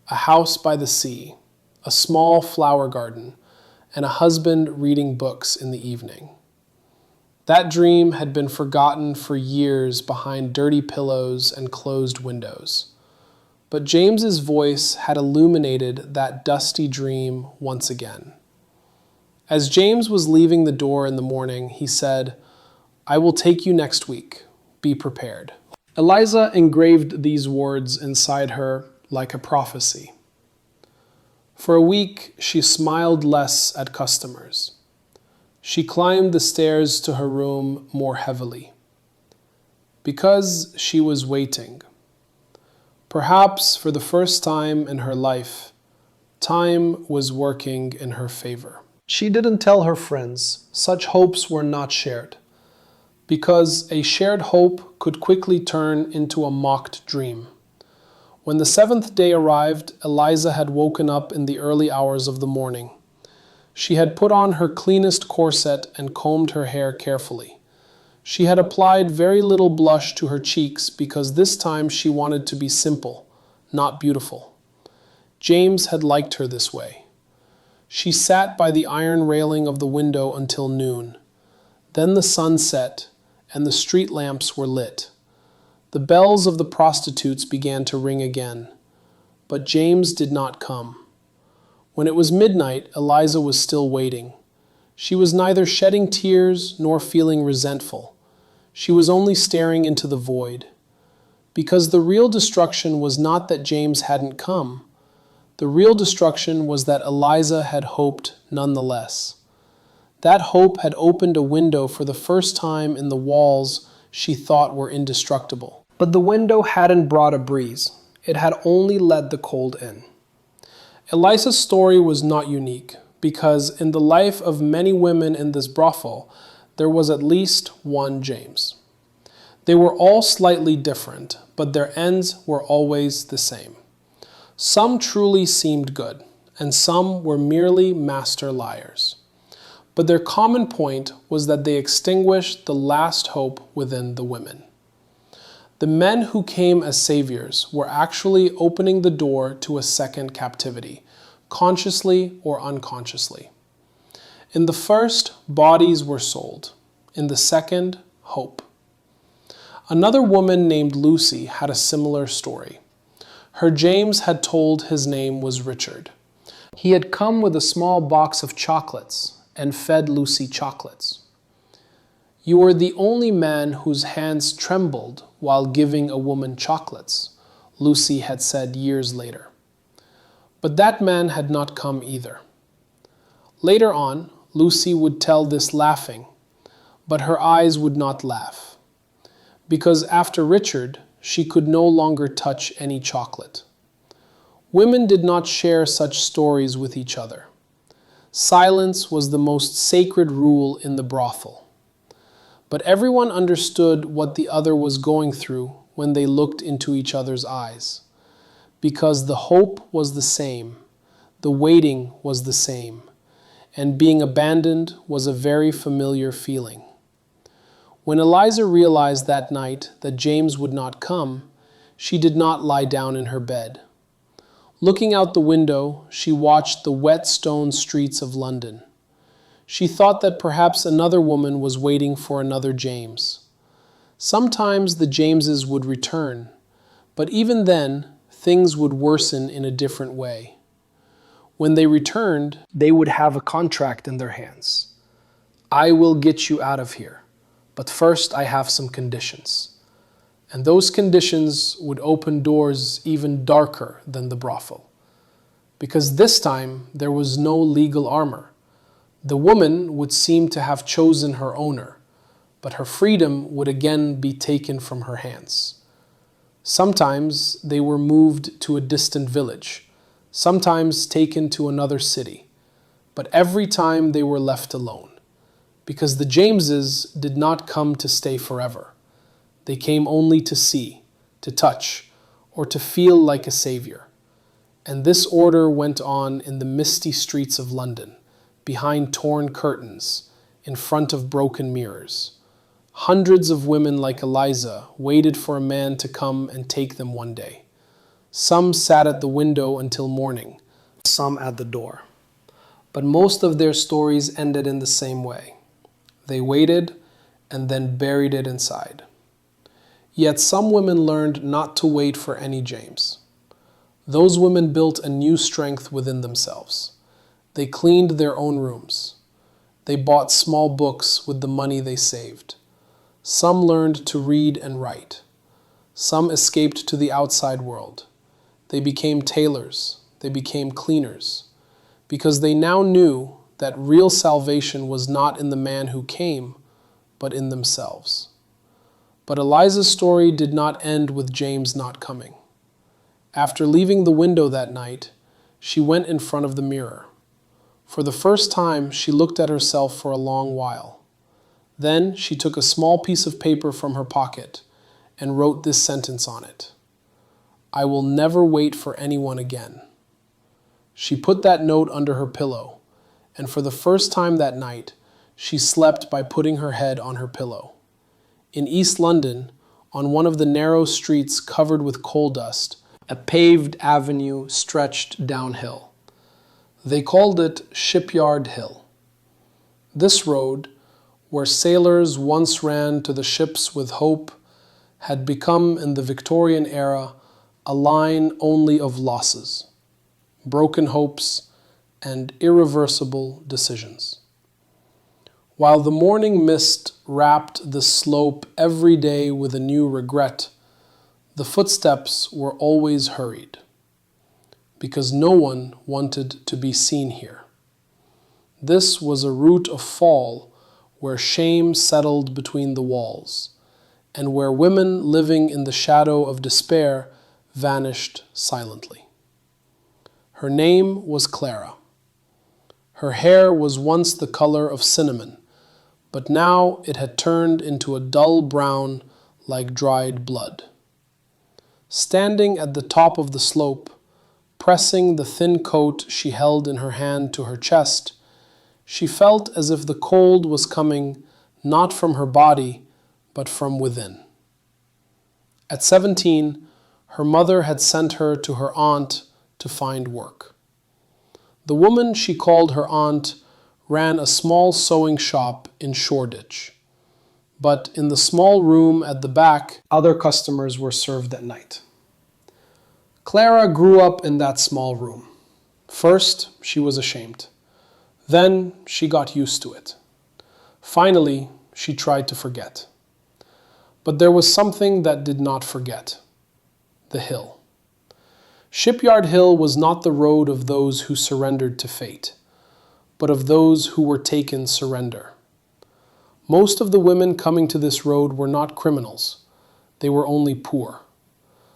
A: A house by the sea, a small flower garden, and a husband reading books in the evening. That dream had been forgotten for years behind dirty pillows and closed windows. But James's voice had illuminated that dusty dream once again. As James was leaving the door in the morning, he said, "I will take you next week. Be prepared." Eliza engraved these words inside her like a prophecy. For a week, she smiled less at customers. She climbed the stairs to her room more heavily. Because she was waiting. Perhaps for the first time in her life, time was working in her favor. She didn't tell her friends. Such hopes were not shared, because a shared hope could quickly turn into a mocked dream. When the seventh day arrived, Eliza had woken up in the early hours of the morning. She had put on her cleanest corset and combed her hair carefully. She had applied very little blush to her cheeks because this time she wanted to be simple, not beautiful. James had liked her this way. She sat by the iron railing of the window until noon. Then the sun set, and the street lamps were lit. The bells of the prostitutes began to ring again. But James did not come. When it was midnight, Eliza was still waiting. She was neither shedding tears nor feeling resentful. She was only staring into the void. Because the real destruction was not that James hadn't come. The real destruction was that Eliza had hoped nonetheless. That hope had opened a window for the first time in the walls she thought were indestructible. But the window hadn't brought a breeze. It had only let the cold in. Eliza's story was not unique, because in the life of many women in this brothel, there was at least one James. They were all slightly different, but their ends were always the same. Some truly seemed good, and some were merely master liars. But their common point was that they extinguished the last hope within the women. The men who came as saviors were actually opening the door to a second captivity, consciously or unconsciously. In the first, bodies were sold. In the second, hope. Another woman named Lucy had a similar story. Her James had told his name was Richard. He had come with a small box of chocolates and fed Lucy chocolates. "You are the only man whose hands trembled while giving a woman chocolates," Lucy had said years later. But that man had not come either. Later on, Lucy would tell this laughing, but her eyes would not laugh. Because after Richard, she could no longer touch any chocolate. Women did not share such stories with each other. Silence was the most sacred rule in the brothel. But everyone understood what the other was going through when they looked into each other's eyes. Because the hope was the same, the waiting was the same, and being abandoned was a very familiar feeling. When Eliza realized that night that James would not come, she did not lie down in her bed. Looking out the window, she watched the wet stone streets of London. She thought that perhaps another woman was waiting for another James. Sometimes the Jameses would return, but even then, things would worsen in a different way. When they returned, they would have a contract in their hands. I will get you out of here, but first I have some conditions. And those conditions would open doors even darker than the brothel. Because this time there was no legal armor. The woman would seem to have chosen her owner, but her freedom would again be taken from her hands. Sometimes they were moved to a distant village, sometimes taken to another city, but every time they were left alone, because the Jameses did not come to stay forever. They came only to see, to touch, or to feel like a savior. And this order went on in the misty streets of London, behind torn curtains, in front of broken mirrors. Hundreds of women like Eliza waited for a man to come and take them one day. Some sat at the window until morning, some at the door. But most of their stories ended in the same way. They waited and then buried it inside. Yet some women learned not to wait for any James. Those women built a new strength within themselves. They cleaned their own rooms. They bought small books with the money they saved. Some learned to read and write. Some escaped to the outside world. They became tailors. They became cleaners. Because they now knew that real salvation was not in the man who came, but in themselves. But Eliza's story did not end with James not coming. After leaving the window that night, she went in front of the mirror. For the first time, she looked at herself for a long while. Then she took a small piece of paper from her pocket and wrote this sentence on it: I will never wait for anyone again. She put that note under her pillow, and for the first time that night, she slept by putting her head on her pillow. In East London, on one of the narrow streets covered with coal dust, a paved avenue stretched downhill. They called it Shipyard Hill. This road, where sailors once ran to the ships with hope, had become in the Victorian era a line only of losses, broken hopes, and irreversible decisions. While the morning mist wrapped the slope every day with a new regret, the footsteps were always hurried, because no one wanted to be seen here. This was a route of fall where shame settled between the walls, and where women living in the shadow of despair vanished silently. Her name was Clara. Her hair was once the color of cinnamon, but now it had turned into a dull brown like dried blood. Standing at the top of the slope, pressing the thin coat she held in her hand to her chest, she felt as if the cold was coming not from her body, but from within. At 17, her mother had sent her to her aunt to find work. The woman she called her aunt ran a small sewing shop in Shoreditch, but in the small room at the back, other customers were served at night. Clara grew up in that small room. First, she was ashamed. Then, she got used to it. Finally, she tried to forget. But there was something that did not forget: the hill. Shipyard Hill was not the road of those who surrendered to fate, but of those who were taken surrender. Most of the women coming to this road were not criminals. They were only poor.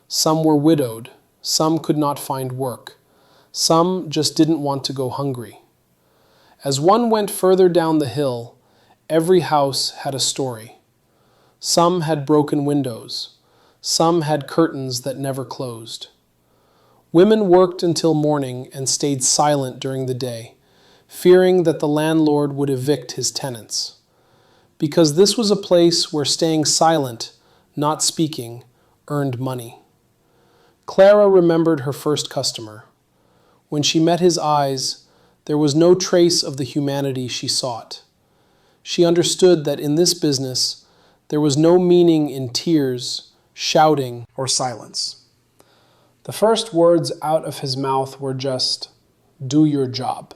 A: Some were widowed. Some could not find work. Some just didn't want to go hungry. As one went further down the hill, every house had a story. Some had broken windows. Some had curtains that never closed. Women worked until morning and stayed silent during the day, fearing that the landlord would evict his tenants. because this was a place where staying silent, not speaking, earned money. Clara remembered her first customer. When she met his eyes, there was no trace of the humanity she sought. She understood that in this business, there was no meaning in tears, shouting, or silence. The first words out of his mouth were just, "Do your job."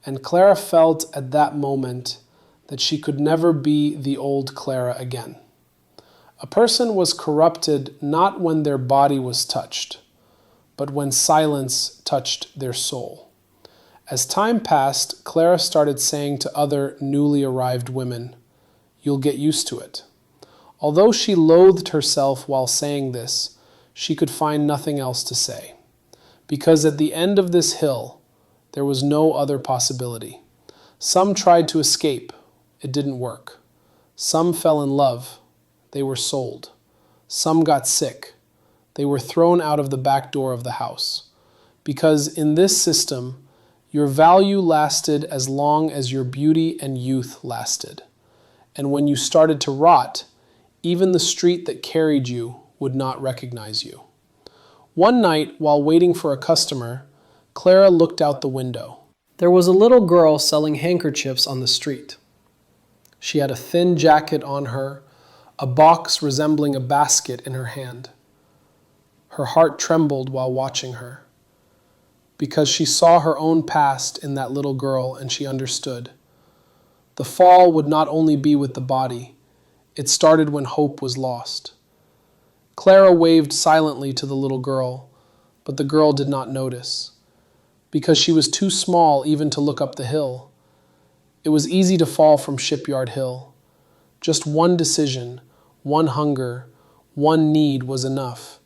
A: And Clara felt at that moment that she could never be the old Clara again. A person was corrupted not when their body was touched, but when silence touched their soul. As time passed, Clara started saying to other newly arrived women, "You'll get used to it." Although she loathed herself while saying this, she could find nothing else to say. Because at the end of this hill, there was no other possibility. Some tried to escape. It didn't work. Some fell in love. They were sold. Some got sick. They were thrown out of the back door of the house. Because in this system, your value lasted as long as your beauty and youth lasted. And when you started to rot, even the street that carried you would not recognize you. One night, while waiting for a customer, Clara looked out the window. There was a little girl selling handkerchiefs on the street. She had a thin jacket on her, a box resembling a basket in her hand. Her heart trembled while watching her, because she saw her own past in that little girl, and she understood. The fall would not only be with the body, it started when hope was lost. Clara waved silently to the little girl, but the girl did not notice, because she was too small even to look up the hill. It was easy to fall from Shipyard Hill. Just one decision, one hunger, one need was enough.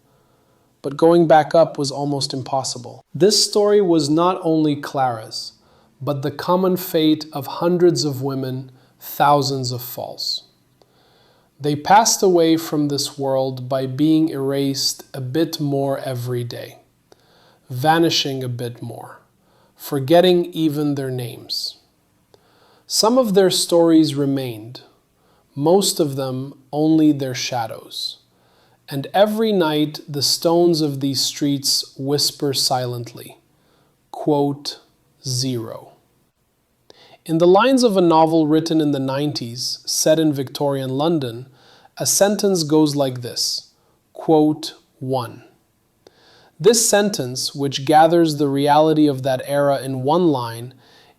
A: But going back up was almost impossible. This story was not only Clara's, but the common fate of hundreds of women, thousands of falls. They passed away from this world by being erased a bit more every day, vanishing a bit more, forgetting even their names. Some of their stories remained, most of them only their shadows. And every night the stones of these streets whisper silently, quote, 0. In the lines of a novel written in the 90s, set in Victorian London, a sentence goes like this, quote, 1. This sentence, which gathers the reality of that era in one line,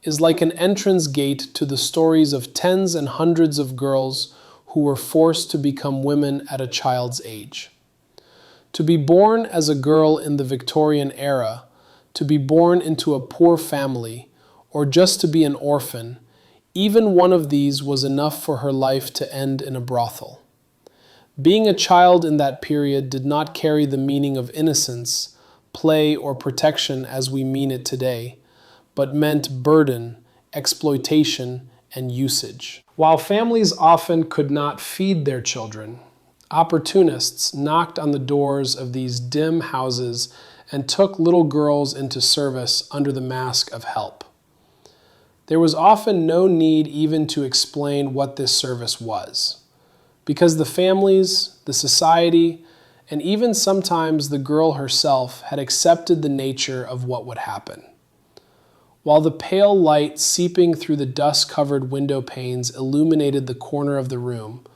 A: is like an entrance gate to the stories of tens and hundreds of girls who were forced to become women at a child's age. To be born as a girl in the Victorian era, to be born into a poor family, or just to be an orphan, even one of these was enough for her life to end in a brothel. Being a child in that period did not carry the meaning of innocence, play, or protection as we mean it today, but meant burden, exploitation, and usage. While families often could not feed their children, opportunists knocked on the doors of these dim houses and took little girls into service under the mask of help. There was often no need even to explain what this service was, because the families, the society, and even sometimes the girl herself had accepted the nature of what would happen. While the pale light seeping through the dust-covered window panes illuminated the corner of the room,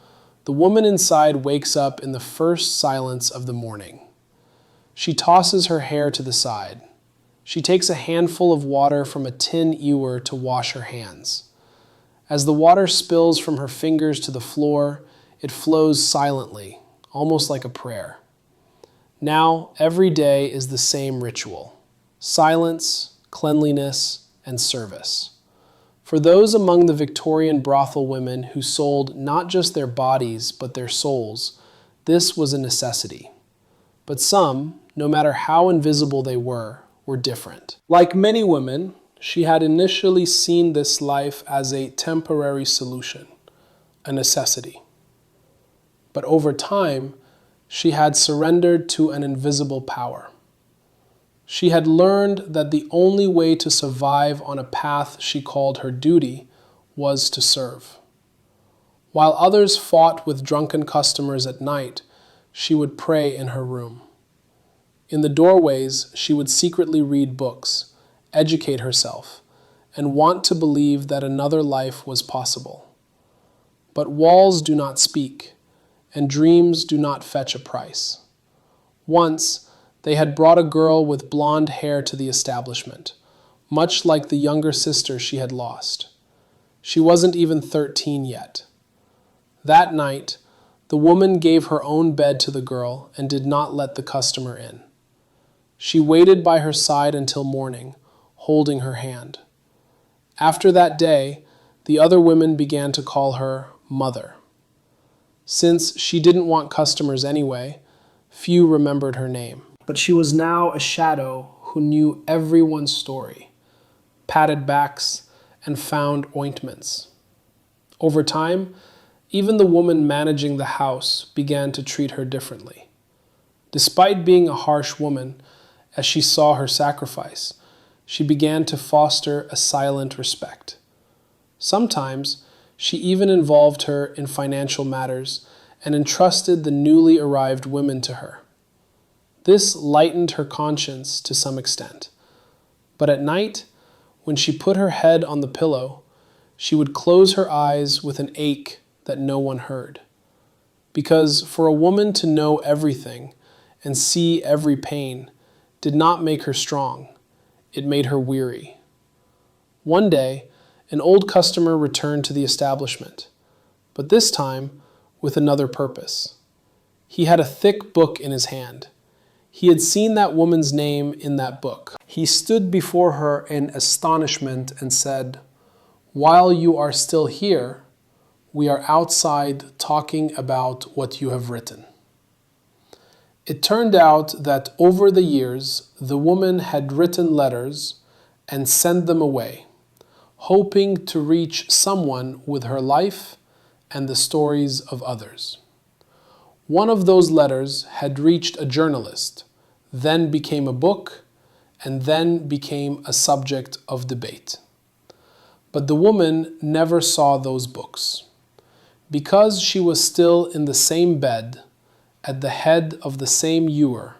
A: the woman inside wakes up in the first silence of the morning. She tosses her hair to the side. She takes a handful of water from a tin ewer to wash her hands. As the water spills from her fingers to the floor, it flows silently, almost like a prayer. Now, every day is the same ritual: silence, cleanliness, and service. For those among the Victorian brothel women who sold not just their bodies but their souls, this was a necessity. But some, no matter how invisible they were different. Like many women, she had initially seen this life as a temporary solution, a necessity. But over time, she had surrendered to an invisible power. She had learned that the only way to survive on a path she called her duty was to serve. While others fought with drunken customers at night, she would pray in her room. In the doorways, she would secretly read books, educate herself, and want to believe that another life was possible. But walls do not speak, and dreams do not fetch a price. Once, they had brought a girl with blonde hair to the establishment, much like the younger sister she had lost. She wasn't even 13 yet. That night, the woman gave her own bed to the girl and did not let the customer in. She waited by her side until morning, holding her hand. After that day, the other women began to call her Mother. Since she didn't want customers anyway, few remembered her name. But she was now a shadow who knew everyone's story, patted backs, and found ointments. Over time, even the woman managing the house began to treat her differently. Despite being a harsh woman, as she saw her sacrifice, she began to foster a silent respect. Sometimes, she even involved her in financial matters and entrusted the newly arrived women to her. This lightened her conscience to some extent. But at night, when she put her head on the pillow, she would close her eyes with an ache that no one heard. Because for a woman to know everything and see every pain did not make her strong, it made her weary. One day, an old customer returned to the establishment, but this time with another purpose. He had a thick book in his hand. He had seen that woman's name in that book. He stood before her in astonishment and said, "While you are still here, we are outside talking about what you have written." It turned out that over the years, the woman had written letters and sent them away, hoping to reach someone with her life and the stories of others. One of those letters had reached a journalist, then became a book, and then became a subject of debate. But the woman never saw those books. Because she was still in the same bed, at the head of the same ewer,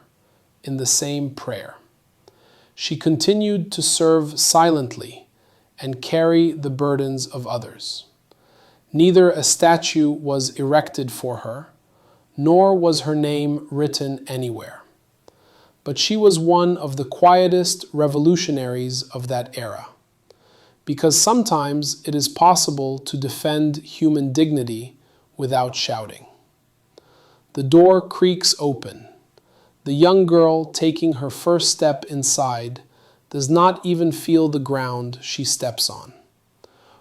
A: in the same prayer. She continued to serve silently and carry the burdens of others. Neither a statue was erected for her, nor was her name written anywhere. But she was one of the quietest revolutionaries of that era. Because sometimes it is possible to defend human dignity without shouting. The door creaks open. The young girl taking her first step inside does not even feel the ground she steps on.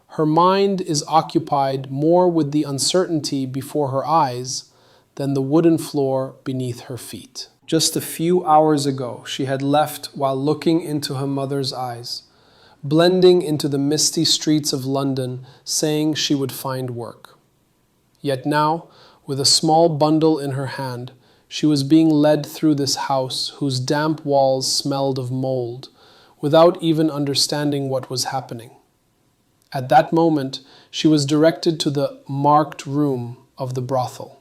A: Her mind is occupied more with the uncertainty before her eyes than the wooden floor beneath her feet. Just a few hours ago, she had left while looking into her mother's eyes, blending into the misty streets of London, saying she would find work. Yet now, with a small bundle in her hand, she was being led through this house whose damp walls smelled of mold, without even understanding what was happening. At that moment, she was directed to the marked room of the brothel.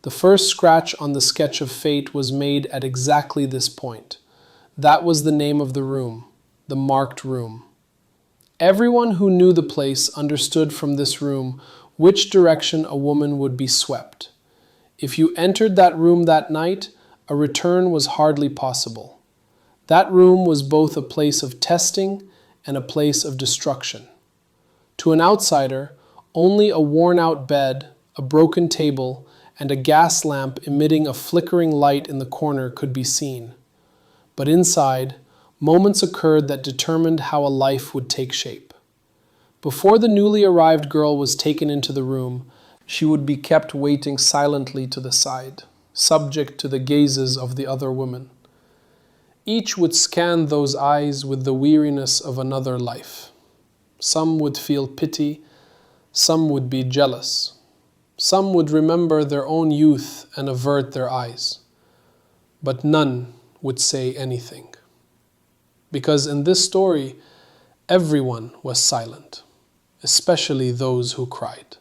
A: The first scratch on the sketch of fate was made at exactly this point. That was the name of the room, the marked room. Everyone who knew the place understood from this room which direction a woman would be swept. If you entered that room that night, a return was hardly possible. That room was both a place of testing and a place of destruction. To an outsider, only a worn-out bed, a broken table, and a gas lamp emitting a flickering light in the corner could be seen. But inside, moments occurred that determined how a life would take shape. Before the newly arrived girl was taken into the room, she would be kept waiting silently to the side, subject to the gazes of the other women. Each would scan those eyes with the weariness of another life. Some would feel pity, some would be jealous. Some would remember their own youth and avert their eyes. But none would say anything. Because in this story, everyone was silent, especially those who cried.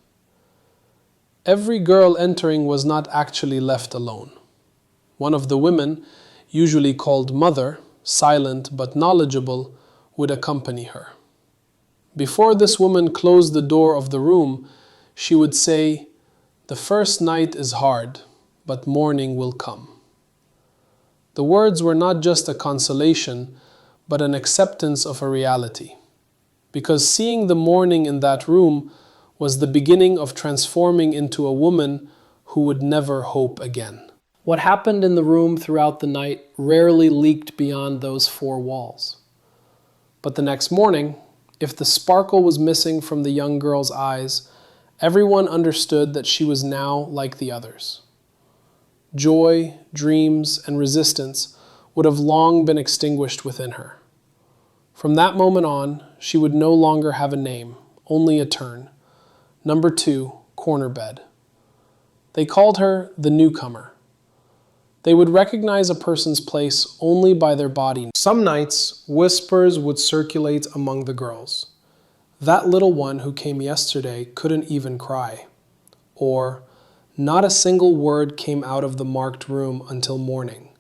A: Every girl entering was not actually left alone. One of the women, usually called mother, silent but knowledgeable, would accompany her. Before this woman closed the door of the room, she would say, "The first night is hard, but morning will come." The words were not just a consolation, but an acceptance of a reality, because seeing the morning in that room was the beginning of transforming into a woman who would never hope again. What happened in the room throughout the night rarely leaked beyond those four walls. But the next morning, if the sparkle was missing from the young girl's eyes, everyone understood that she was now like the others. Joy, dreams, and resistance would have long been extinguished within her. From that moment on, she would no longer have a name, only a turn. Number 2, corner bed. They called her the newcomer. They would recognize a person's place only by their body. Some nights, whispers would circulate among the girls. "That little one who came yesterday couldn't even cry." Or, "Not a single word came out of the marked room until morning."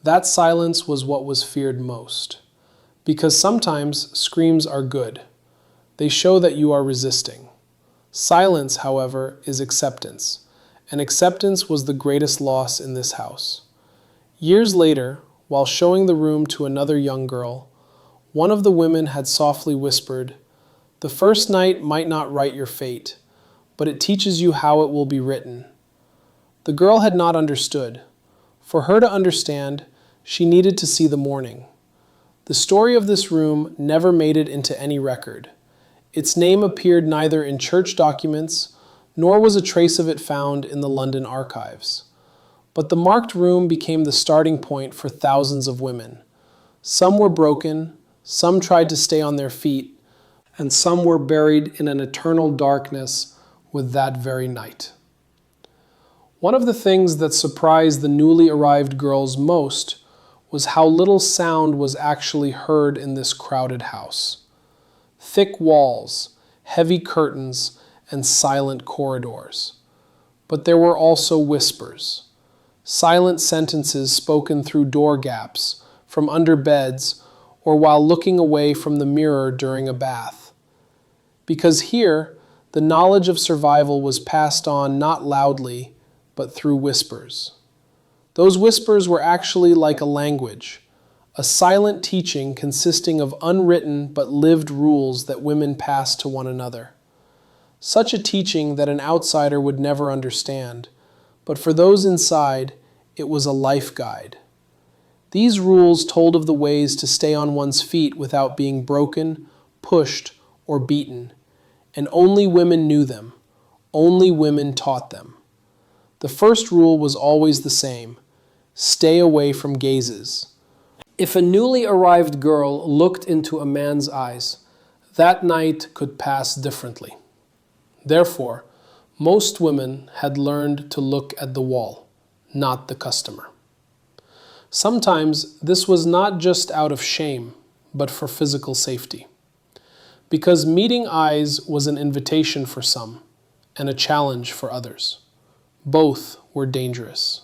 A: That silence was what was feared most. Because sometimes screams are good. They show that you are resisting. Silence, however, is acceptance. And acceptance was the greatest loss in this house. Years later, while showing the room to another young girl, one of the women had softly whispered, "The first night might not write your fate, but it teaches you how it will be written." The girl had not understood. For her to understand, she needed to see the morning. The story of this room never made it into any record. Its name appeared neither in church documents, nor was a trace of it found in the London archives. But the marked room became the starting point for thousands of women. Some were broken, some tried to stay on their feet, and some were buried in an eternal darkness with that very night. One of the things that surprised the newly arrived girls most was how little sound was actually heard in this crowded house. Thick walls, heavy curtains, and silent corridors. But there were also whispers, silent sentences spoken through door gaps, from under beds, or while looking away from the mirror during a bath. Because here, the knowledge of survival was passed on not loudly, but through whispers. Those whispers were actually like a language, a silent teaching consisting of unwritten but lived rules that women passed to one another. Such a teaching that an outsider would never understand, but for those inside, it was a life guide. These rules told of the ways to stay on one's feet without being broken, pushed, or beaten, and only women knew them. Only women taught them. The first rule was always the same: stay away from gazes. If a newly arrived girl looked into a man's eyes, that night could pass differently. Therefore, most women had learned to look at the wall, not the customer. Sometimes this was not just out of shame, but for physical safety. Because meeting eyes was an invitation for some, and a challenge for others. Both were dangerous.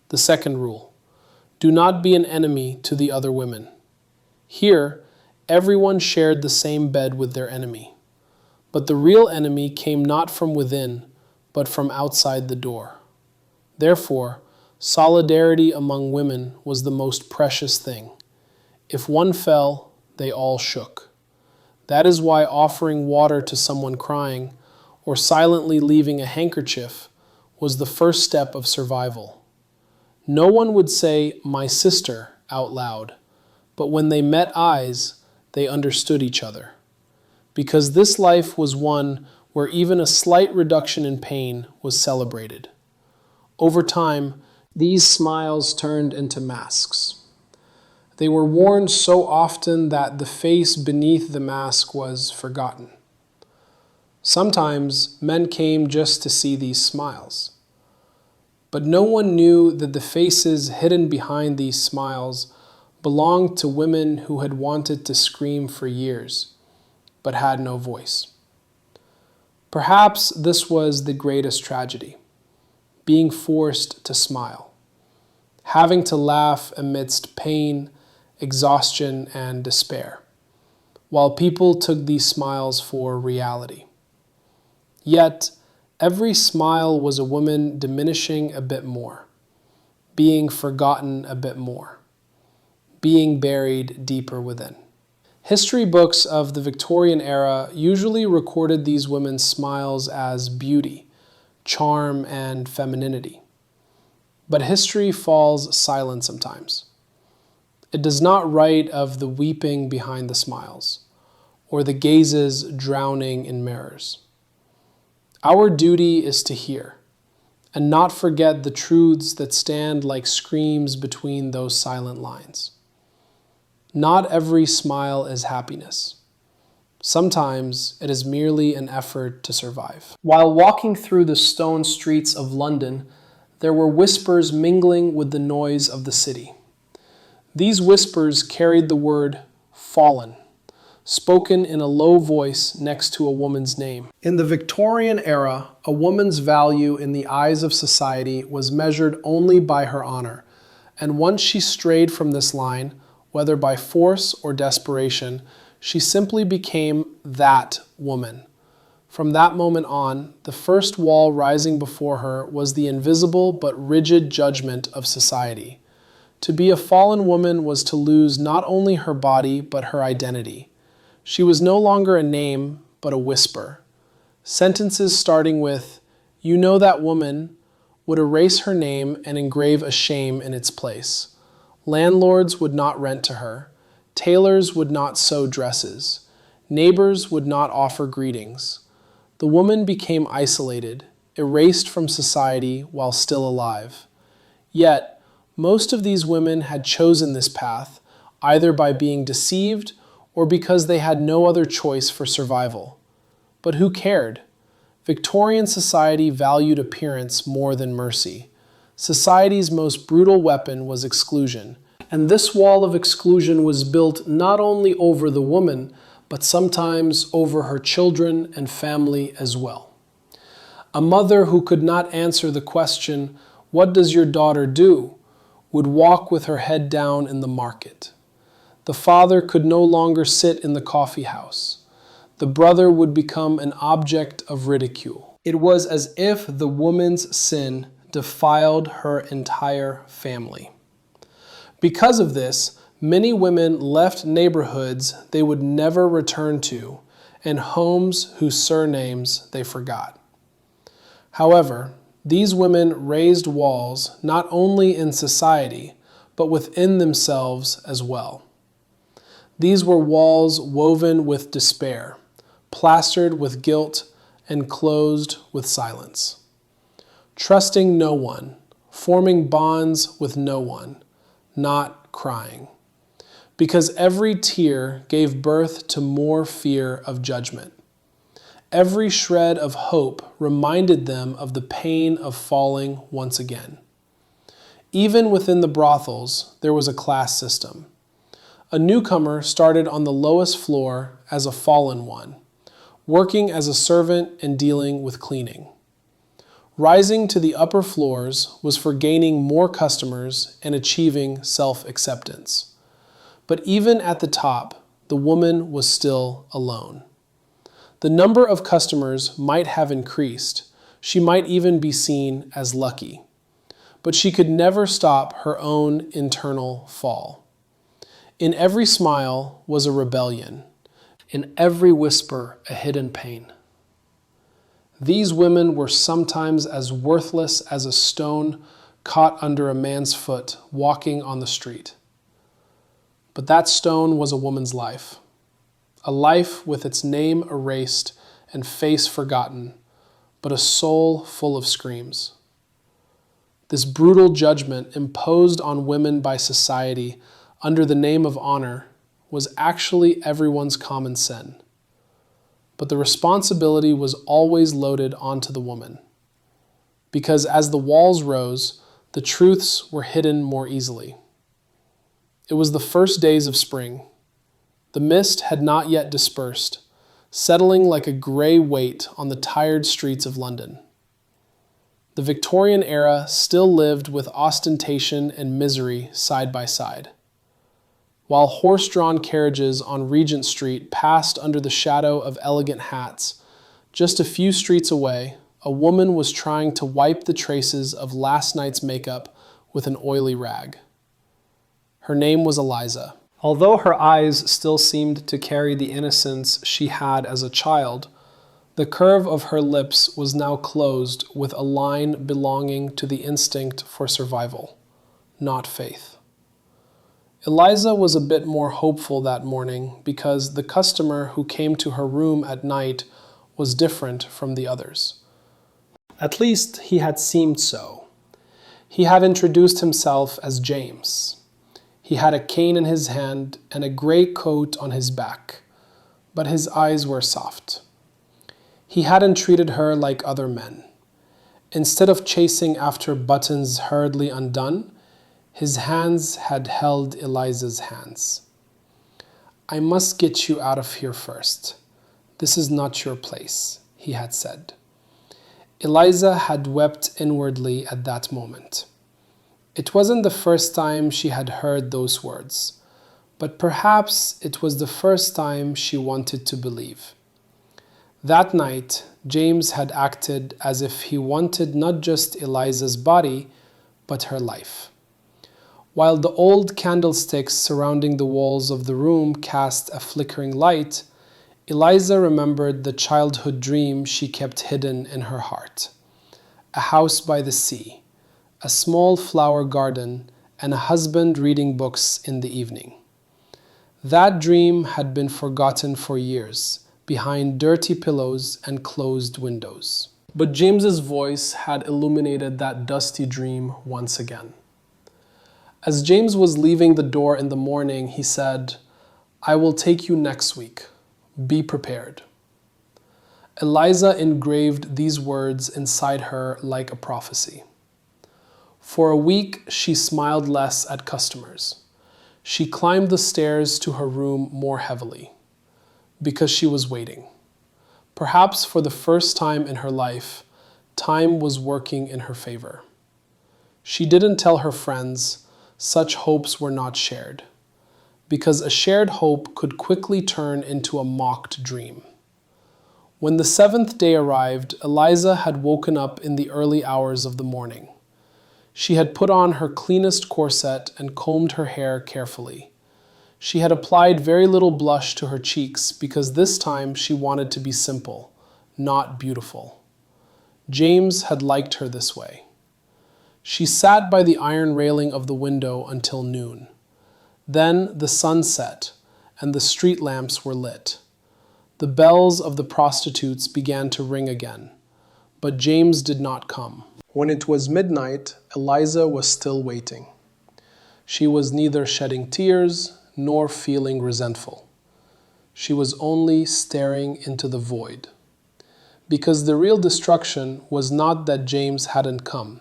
A: The second rule: do not be an enemy to the other women. Here, everyone shared the same bed with their enemy. But the real enemy came not from within, but from outside the door. Therefore, solidarity among women was the most precious thing. If one fell, they all shook. That is why offering water to someone crying, or silently leaving a handkerchief, was the first step of survival. No one would say, "my sister," out loud, but when they met eyes, they understood each other. Because this life was one where even a slight reduction in pain was celebrated. Over time, these smiles turned into masks. They were worn so often that the face beneath the mask was forgotten. Sometimes men came just to see these smiles. But no one knew that the faces hidden behind these smiles belonged to women who had wanted to scream for years, but had no voice. Perhaps this was the greatest tragedy, being forced to smile, having to laugh amidst pain, exhaustion, and despair, while people took these smiles for reality. Yet, every smile was a woman diminishing a bit more, being forgotten a bit more, being buried deeper within. History books of the Victorian era usually recorded these women's smiles as beauty, charm, and femininity. But history falls silent sometimes. It does not write of the weeping behind the smiles, or the gazes drowning in mirrors. Our duty is to hear, and not forget the truths that stand like screams between those silent lines. Not every smile is happiness. Sometimes it is merely an effort to survive. While walking through the stone streets of London, there were whispers mingling with the noise of the city. These whispers carried the word fallen, spoken in a low voice next to a woman's name. In the Victorian era, a woman's value in the eyes of society was measured only by her honor, and once she strayed from this line, whether by force or desperation, she simply became that woman. From that moment on, the first wall rising before her was the invisible but rigid judgment of society. To be a fallen woman was to lose not only her body but her identity. She was no longer a name, but a whisper. Sentences starting with, "You know that woman," would erase her name and engrave a shame in its place. Landlords would not rent to her. Tailors would not sew dresses. Neighbors would not offer greetings. The woman became isolated, erased from society while still alive. Yet, most of these women had chosen this path, either by being deceived or because they had no other choice for survival. But who cared? Victorian society valued appearance more than mercy. Society's most brutal weapon was exclusion, and this wall of exclusion was built not only over the woman, but sometimes over her children and family as well. A mother who could not answer the question, "What does your daughter do?" would walk with her head down in the market. The father could no longer sit in the coffee house. The brother would become an object of ridicule. It was as if the woman's sin defiled her entire family. Because of this, many women left neighborhoods they would never return to and homes whose surnames they forgot. However, these women raised walls not only in society, but within themselves as well. These were walls woven with despair, plastered with guilt, and closed with silence. Trusting no one, forming bonds with no one, not crying. Because every tear gave birth to more fear of judgment. Every shred of hope reminded them of the pain of falling once again. Even within the brothels, there was a class system. A newcomer started on the lowest floor as a fallen one, working as a servant and dealing with cleaning. Rising to the upper floors was for gaining more customers and achieving self-acceptance. But even at the top, the woman was still alone. The number of customers might have increased. She might even be seen as lucky. But she could never stop her own internal fall. In every smile was a rebellion. In every whisper, a hidden pain. These women were sometimes as worthless as a stone caught under a man's foot walking on the street. But that stone was a woman's life. A life with its name erased and face forgotten, but a soul full of screams. This brutal judgment imposed on women by society under the name of honor was actually everyone's common sin. But the responsibility was always loaded onto the woman. Because as the walls rose, the truths were hidden more easily. It was the first days of spring. The mist had not yet dispersed. settling like a grey weight on the tired streets of London. The Victorian era still lived with ostentation and misery side by side. While horse-drawn carriages on Regent Street passed under the shadow of elegant hats, just a few streets away, a woman was trying to wipe the traces of last night's makeup with an oily rag. Her name was Eliza. Although her eyes still seemed to carry the innocence she had as a child, the curve of her lips was now closed with a line belonging to the instinct for survival, not faith. Eliza was a bit more hopeful that morning because the customer who came to her room at night was different from the others. At least he had seemed so. He had introduced himself as James. He had a cane in his hand and a grey coat on his back, but his eyes were soft. He hadn't treated her like other men. Instead of chasing after buttons hurriedly undone, his hands had held Eliza's hands. "I must get you out of here first. This is not your place," he had said. Eliza had wept inwardly at that moment. It wasn't the first time she had heard those words, but perhaps it was the first time she wanted to believe. That night, James had acted as if he wanted not just Eliza's body, but her life. While the old candlesticks surrounding the walls of the room cast a flickering light, Eliza remembered the childhood dream she kept hidden in her heart. A house by the sea, a small flower garden, and a husband reading books in the evening. That dream had been forgotten for years, behind dirty pillows and closed windows. But James's voice had illuminated that dusty dream once again. As James was leaving the door in the morning, he said, "I will take you next week. Be prepared." Eliza engraved these words inside her like a prophecy. For a week, she smiled less at customers. She climbed the stairs to her room more heavily, because she was waiting. Perhaps for the first time in her life, time was working in her favor. She didn't tell her friends. Such hopes were not shared, because a shared hope could quickly turn into a mocked dream. When the seventh day arrived, Eliza had woken up in the early hours of the morning. She had put on her cleanest corset and combed her hair carefully. She had applied very little blush to her cheeks because this time she wanted to be simple, not beautiful. James had liked her this way. She sat by the iron railing of the window until noon. Then the sun set, and the street lamps were lit. The bells of the prostitutes began to ring again, but James did not come. When it was midnight, Eliza was still waiting. She was neither shedding tears nor feeling resentful. She was only staring into the void. Because the real destruction was not that James hadn't come.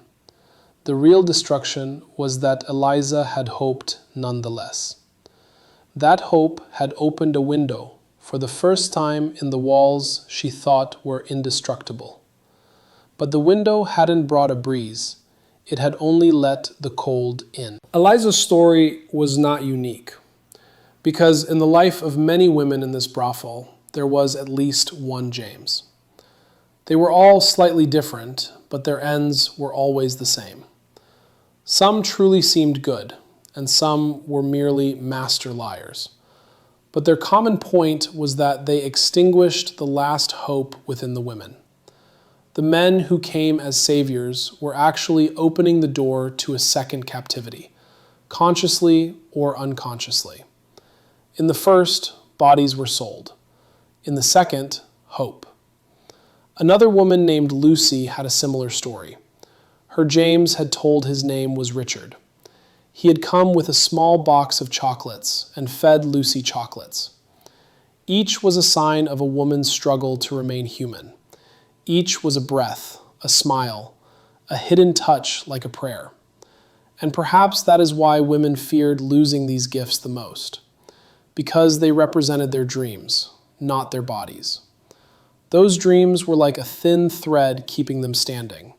A: The real destruction was that Eliza had hoped nonetheless. That hope had opened a window for the first time in the walls she thought were indestructible. But the window hadn't brought a breeze. It had only let the cold in. Eliza's story was not unique, because in the life of many women in this brothel, there was at least one James. They were all slightly different, but their ends were always the same. Some truly seemed good, and some were merely master liars. But their common point was that they extinguished the last hope within the women. The men who came as saviors were actually opening the door to a second captivity, consciously or unconsciously. In the first, bodies were sold. In the second, hope. Another woman named Lucy had a similar story. Her James had told his name was Richard. He had come with a small box of chocolates and fed Lucy chocolates. Each was a sign of a woman's struggle to remain human. Each was a breath, a smile, a hidden touch like a prayer. And perhaps that is why women feared losing these gifts the most, because they represented their dreams, not their bodies. Those dreams were like a thin thread keeping them standing.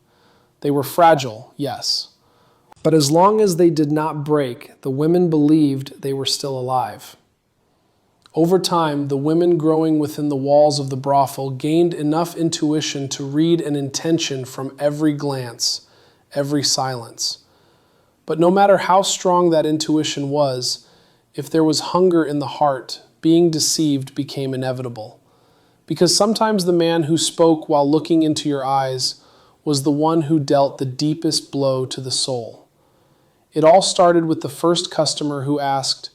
A: They were fragile, yes. But as long as they did not break, the women believed they were still alive. Over time, the women growing within the walls of the brothel gained enough intuition to read an intention from every glance, every silence. But no matter how strong that intuition was, if there was hunger in the heart, being deceived became inevitable. Because sometimes the man who spoke while looking into your eyes was the one who dealt the deepest blow to the soul. It all started with the first customer who asked,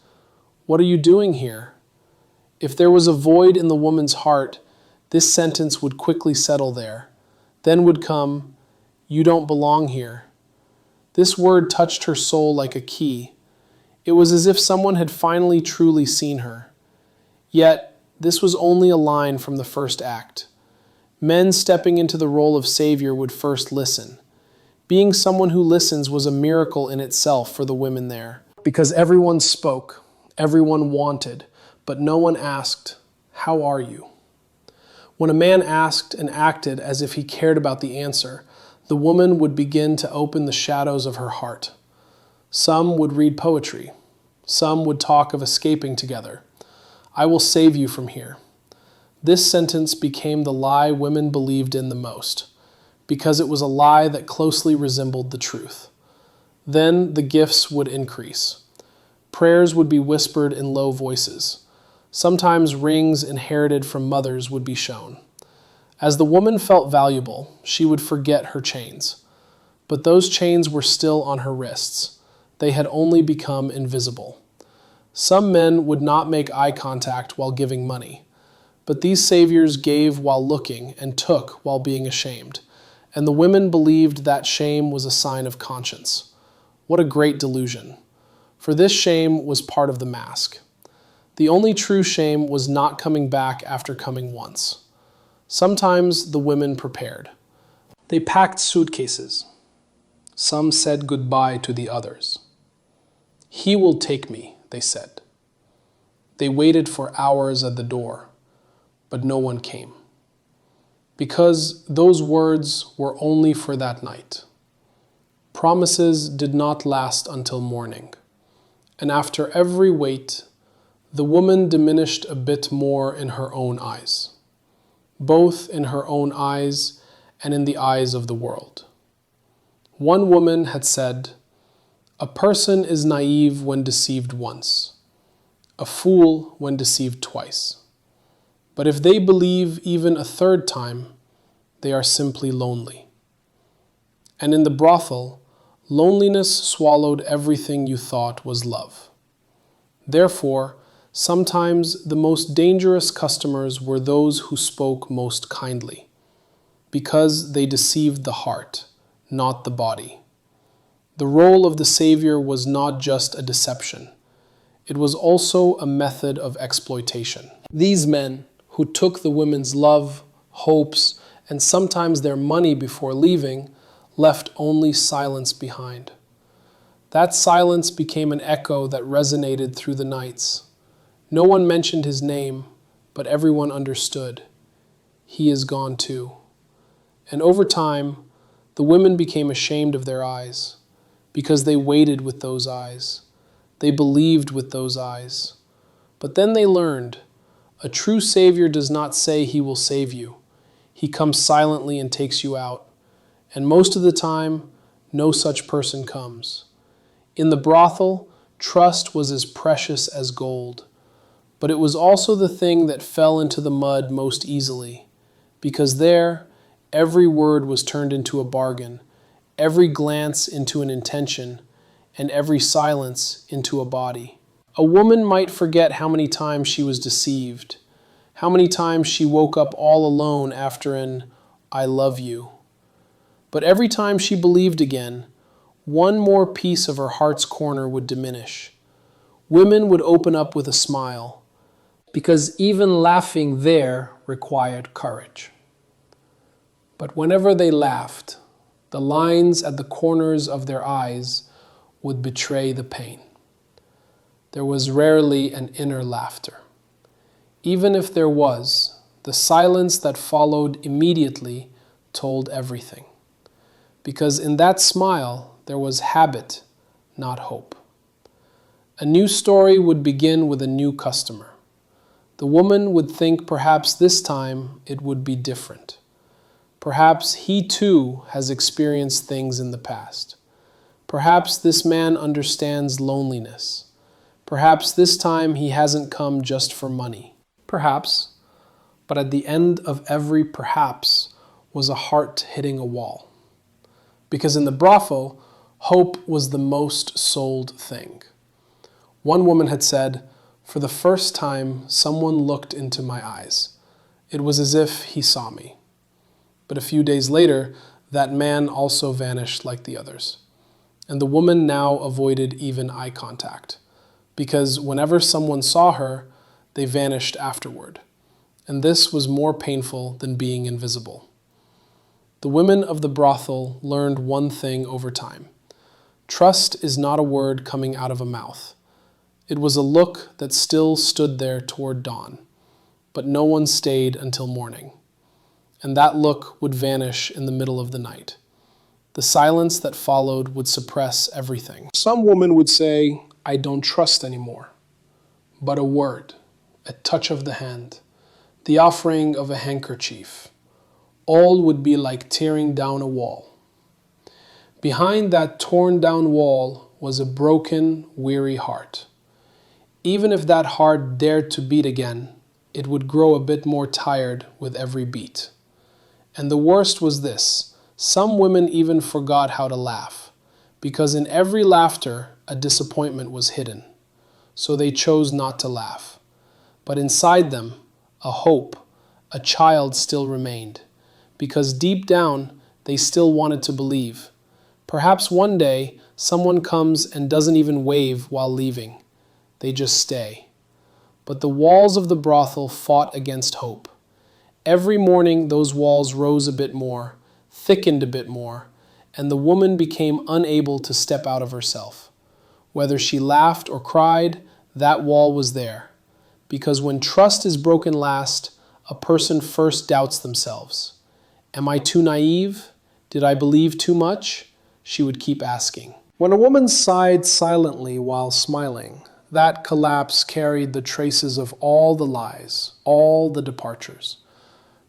A: "What are you doing here?" If there was a void in the woman's heart, this sentence would quickly settle there. Then would come, "You don't belong here." This word touched her soul like a key. It was as if someone had finally truly seen her. Yet, this was only a line from the first act. Men stepping into the role of savior would first listen. Being someone who listens was a miracle in itself for the women there. Because everyone spoke, everyone wanted, but no one asked, "How are you?" When a man asked and acted as if he cared about the answer, the woman would begin to open the shadows of her heart. Some would read poetry. Some would talk of escaping together. "I will save you from here." This sentence became the lie women believed in the most, because it was a lie that closely resembled the truth. Then the gifts would increase. Prayers would be whispered in low voices. Sometimes rings inherited from mothers would be shown. As the woman felt valuable, she would forget her chains. But those chains were still on her wrists. They had only become invisible. Some men would not make eye contact while giving money. But these saviors gave while looking and took while being ashamed. And the women believed that shame was a sign of conscience. What a great delusion. For this shame was part of the mask. The only true shame was not coming back after coming once. Sometimes the women prepared. They packed suitcases. Some said goodbye to the others. "He will take me," they said. They waited for hours at the door, but no one came. Because those words were only for that night. Promises did not last until morning. And after every wait, the woman diminished a bit more in her own eyes, both in her own eyes and in the eyes of the world. One woman had said, "A person is naive when deceived once, a fool when deceived twice. But if they believe even a third time, they are simply lonely." And in the brothel, loneliness swallowed everything you thought was love. Therefore, sometimes the most dangerous customers were those who spoke most kindly, because they deceived the heart, not the body. The role of the savior was not just a deception. It was also a method of exploitation. These men, who took the women's love, hopes, and sometimes their money before leaving, left only silence behind. That silence became an echo that resonated through the nights. No one mentioned his name, but everyone understood. He is gone too. And over time, the women became ashamed of their eyes, because they waited with those eyes. They believed with those eyes. But then they learned, a true Savior does not say he will save you. He comes silently and takes you out. And most of the time, no such person comes. In the brothel, trust was as precious as gold. But it was also the thing that fell into the mud most easily, because there, every word was turned into a bargain, every glance into an intention, and every silence into a body. A woman might forget how many times she was deceived, how many times she woke up all alone after an "I love you." But every time she believed again, one more piece of her heart's corner would diminish. Women would open up with a smile, because even laughing there required courage. But whenever they laughed, the lines at the corners of their eyes would betray the pain. There was rarely an inner laughter. Even if there was, The silence that followed immediately told everything. Because in that smile there was habit, not hope. A new story would begin with a new customer. The woman would think perhaps this time it would be different. Perhaps he too has experienced things in the past. Perhaps this man understands loneliness. Perhaps this time he hasn't come just for money. Perhaps, but at the end of every perhaps was a heart hitting a wall. Because in the brothel, hope was the most sold thing. One woman had said, "For the first time, someone looked into my eyes. It was as if he saw me." But a few days later, that man also vanished like the others. And the woman now avoided even eye contact, because whenever someone saw her, they vanished afterward. And this was more painful than being invisible. The women of the brothel learned one thing over time. Trust is not a word coming out of a mouth. It was a look that still stood there toward dawn, but no one stayed until morning. And that look would vanish in the middle of the night. The silence that followed would suppress everything. Some woman would say, "I don't trust anymore." But a word, a touch of the hand, the offering of a handkerchief, all would be like tearing down a wall. Behind that torn down wall was a broken, weary heart. Even if that heart dared to beat again, it would grow a bit more tired with every beat. And the worst was this: some women even forgot how to laugh, because in every laughter a disappointment was hidden. So they chose not to laugh. But inside them, a hope, a child still remained, because deep down they still wanted to believe. Perhaps one day someone comes and doesn't even wave while leaving. They just stay. But the walls of the brothel fought against hope. Every morning those walls rose a bit more, thickened a bit more, and the woman became unable to step out of herself. Whether she laughed or cried, that wall was there. Because when trust is broken last, a person first doubts themselves. Am I too naive? Did I believe too much? She would keep asking. When a woman sighed silently while smiling, that collapse carried the traces of all the lies, all the departures.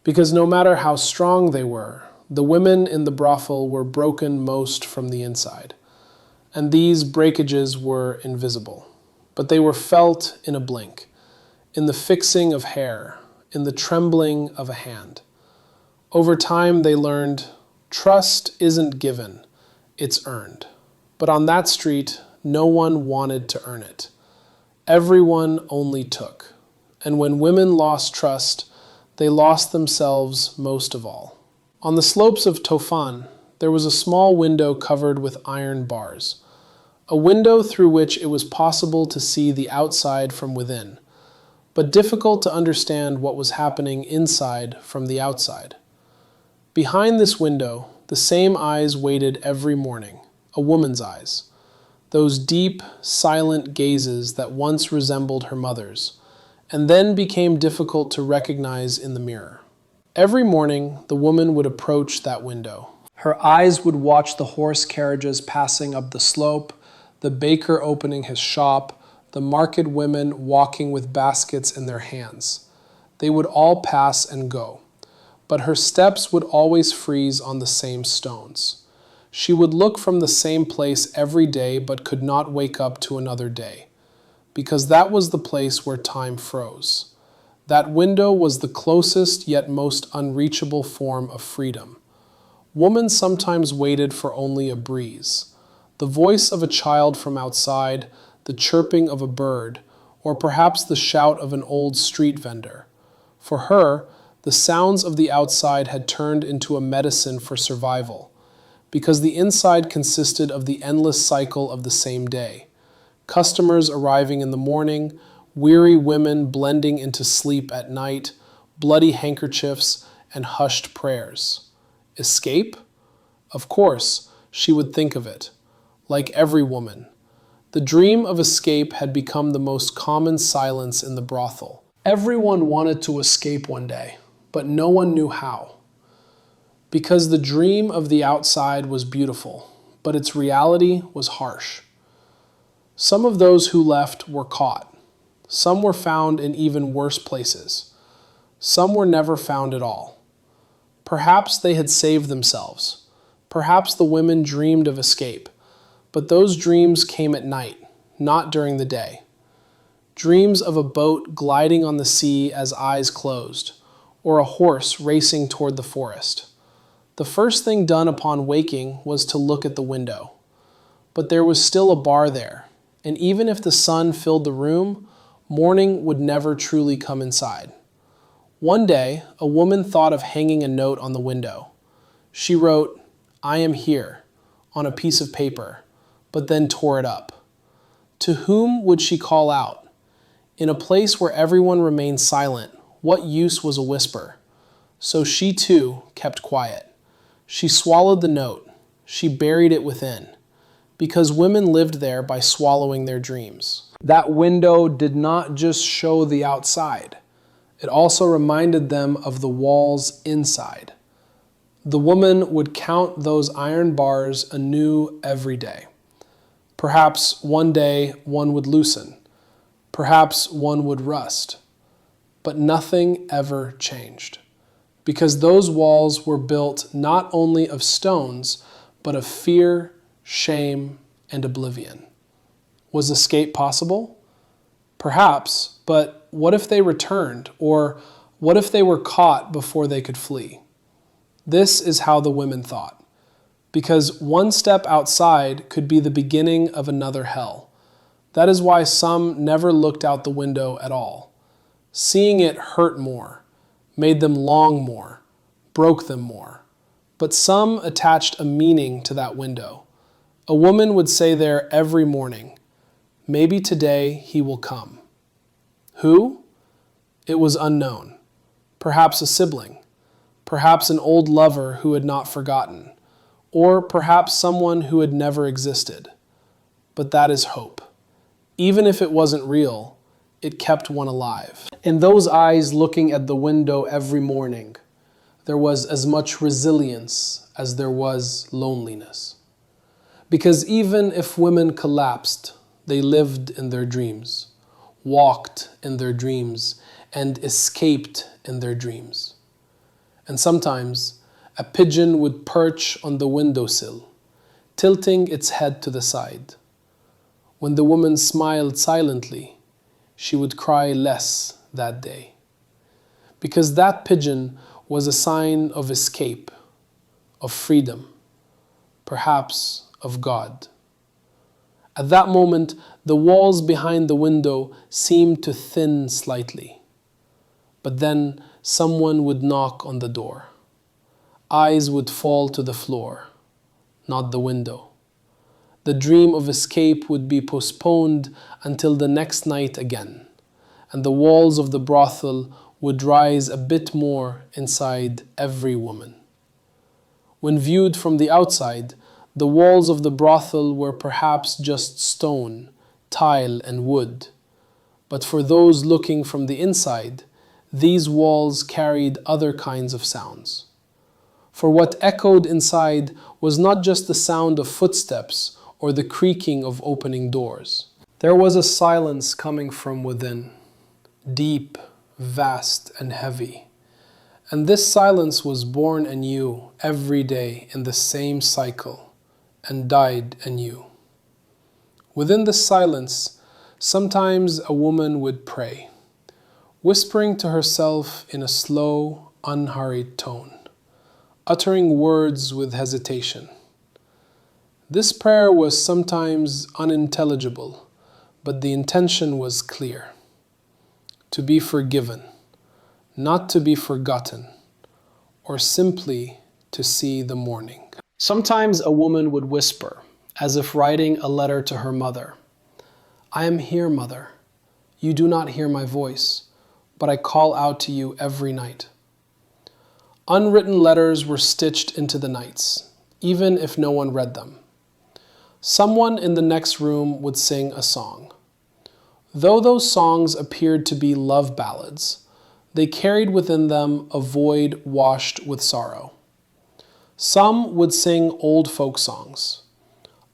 A: Because no matter how strong they were, the women in the brothel were broken most from the inside. And these breakages were invisible, but they were felt in a blink, in the fixing of hair, in the trembling of a hand. Over time they learned, trust isn't given, it's earned. But on that street, no one wanted to earn it. Everyone only took. And when women lost trust, they lost themselves most of all. On the slopes of Tofan, there was a small window covered with iron bars, a window through which it was possible to see the outside from within, but difficult to understand what was happening inside from the outside. Behind this window, the same eyes waited every morning, a woman's eyes, those deep, silent gazes that once resembled her mother's, and then became difficult to recognize in the mirror. Every morning, the woman would approach that window. Her eyes would watch the horse carriages passing up the slope, the baker opening his shop, the market women walking with baskets in their hands. They would all pass and go, but her steps would always freeze on the same stones. She would look from the same place every day, but could not wake up to another day, because that was the place where time froze. That window was the closest yet most unreachable form of freedom. Woman sometimes waited for only a breeze, the voice of a child from outside, the chirping of a bird, or perhaps the shout of an old street vendor. For her, the sounds of the outside had turned into a medicine for survival, because the inside consisted of the endless cycle of the same day. Customers arriving in the morning, weary women blending into sleep at night, bloody handkerchiefs, and hushed prayers. Escape? Of course, she would think of it. Like every woman, the dream of escape had become the most common silence in the brothel. Everyone wanted to escape one day, but no one knew how. Because the dream of the outside was beautiful, but its reality was harsh. Some of those who left were caught. Some were found in even worse places. Some were never found at all. Perhaps they had saved themselves. Perhaps the women dreamed of escape. But those dreams came at night, not during the day. Dreams of a boat gliding on the sea as eyes closed, or a horse racing toward the forest. The first thing done upon waking was to look at the window. But there was still a bar there, and even if the sun filled the room, morning would never truly come inside. One day, a woman thought of hanging a note on the window. She wrote, "I am here," on a piece of paper, but then tore it up. To whom would she call out? In a place where everyone remained silent, what use was a whisper? So she too kept quiet. She swallowed the note. She buried it within, because women lived there by swallowing their dreams. That window did not just show the outside. It also reminded them of the walls inside. The woman would count those iron bars anew every day. Perhaps one day one would loosen. Perhaps one would rust. But nothing ever changed, because those walls were built not only of stones, but of fear, shame, and oblivion. Was escape possible? Perhaps, but what if they returned? Or what if they were caught before they could flee? This is how the women thought, because one step outside could be the beginning of another hell. That is why some never looked out the window at all. Seeing it hurt more, made them long more, broke them more. But some attached a meaning to that window. A woman would say there every morning, "Maybe today he will come." Who? It was unknown. Perhaps a sibling. Perhaps an old lover who had not forgotten. Or perhaps someone who had never existed. But that is hope. Even if it wasn't real, it kept one alive. In those eyes looking at the window every morning, there was as much resilience as there was loneliness. Because even if women collapsed, they lived in their dreams, walked in their dreams, and escaped in their dreams. And sometimes a pigeon would perch on the windowsill, tilting its head to the side. When the woman smiled silently, she would cry less that day. Because that pigeon was a sign of escape, of freedom, perhaps of God. At that moment, the walls behind the window seemed to thin slightly. But then someone would knock on the door. Eyes would fall to the floor, not the window. The dream of escape would be postponed until the next night again, and the walls of the brothel would rise a bit more inside every woman. When viewed from the outside, the walls of the brothel were perhaps just stone, tile, and wood. But for those looking from the inside, these walls carried other kinds of sounds. For what echoed inside was not just the sound of footsteps or the creaking of opening doors. There was a silence coming from within, deep, vast, and heavy. And this silence was born anew every day in the same cycle, and died anew. Within the silence, sometimes a woman would pray, whispering to herself in a slow, unhurried tone, uttering words with hesitation. This prayer was sometimes unintelligible, but the intention was clear. To be forgiven, not to be forgotten, or simply to see the morning. Sometimes a woman would whisper, as if writing a letter to her mother, "I am here, mother. You do not hear my voice, but I call out to you every night." Unwritten letters were stitched into the nights, even if no one read them. Someone in the next room would sing a song. Though those songs appeared to be love ballads, They carried within them a void washed with sorrow. Some would sing old folk songs.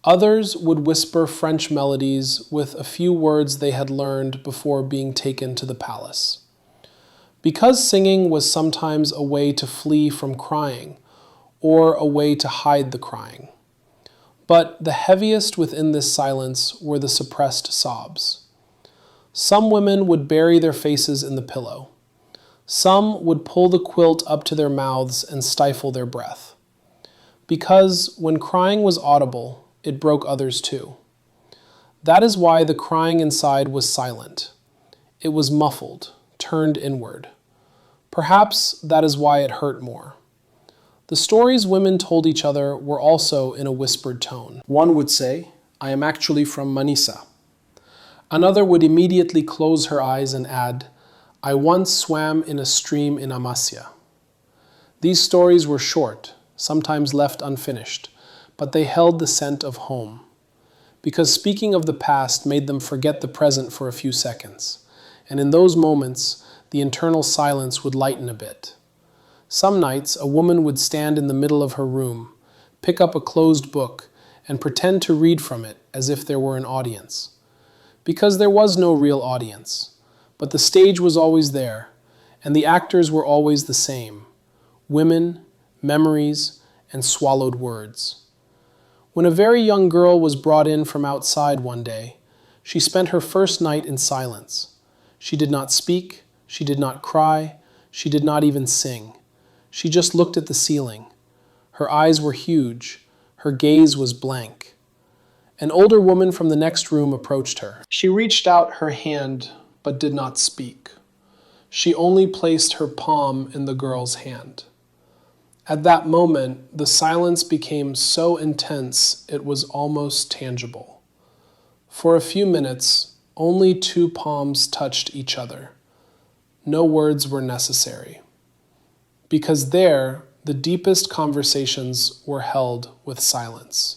A: Others would whisper French melodies with a few words they had learned before being taken to the palace. Because singing was sometimes a way to flee from crying, or a way to hide the crying. But the heaviest within this silence were the suppressed sobs. Some women would bury their faces in the pillow. Some would pull the quilt up to their mouths and stifle their breath. Because when crying was audible, it broke others too. That is why the crying inside was silent. It was muffled, turned inward. Perhaps that is why it hurt more. The stories women told each other were also in a whispered tone. One would say, "I am actually from Manisa." Another would immediately close her eyes and add, "I once swam in a stream in Amasya." These stories were short, sometimes left unfinished, but they held the scent of home, because speaking of the past made them forget the present for a few seconds, and in those moments, the internal silence would lighten a bit. Some nights, a woman would stand in the middle of her room, pick up a closed book, and pretend to read from it as if there were an audience. Because there was no real audience, but the stage was always there, and the actors were always the same: women, memories, and swallowed words. When a very young girl was brought in from outside one day, she spent her first night in silence. She did not speak, she did not cry, she did not even sing. She just looked at the ceiling. Her eyes were huge, her gaze was blank. An older woman from the next room approached her. She reached out her hand, but did not speak. She only placed her palm in the girl's hand. At that moment, the silence became so intense it was almost tangible. For a few minutes, only two palms touched each other. No words were necessary. Because there, the deepest conversations were held with silence.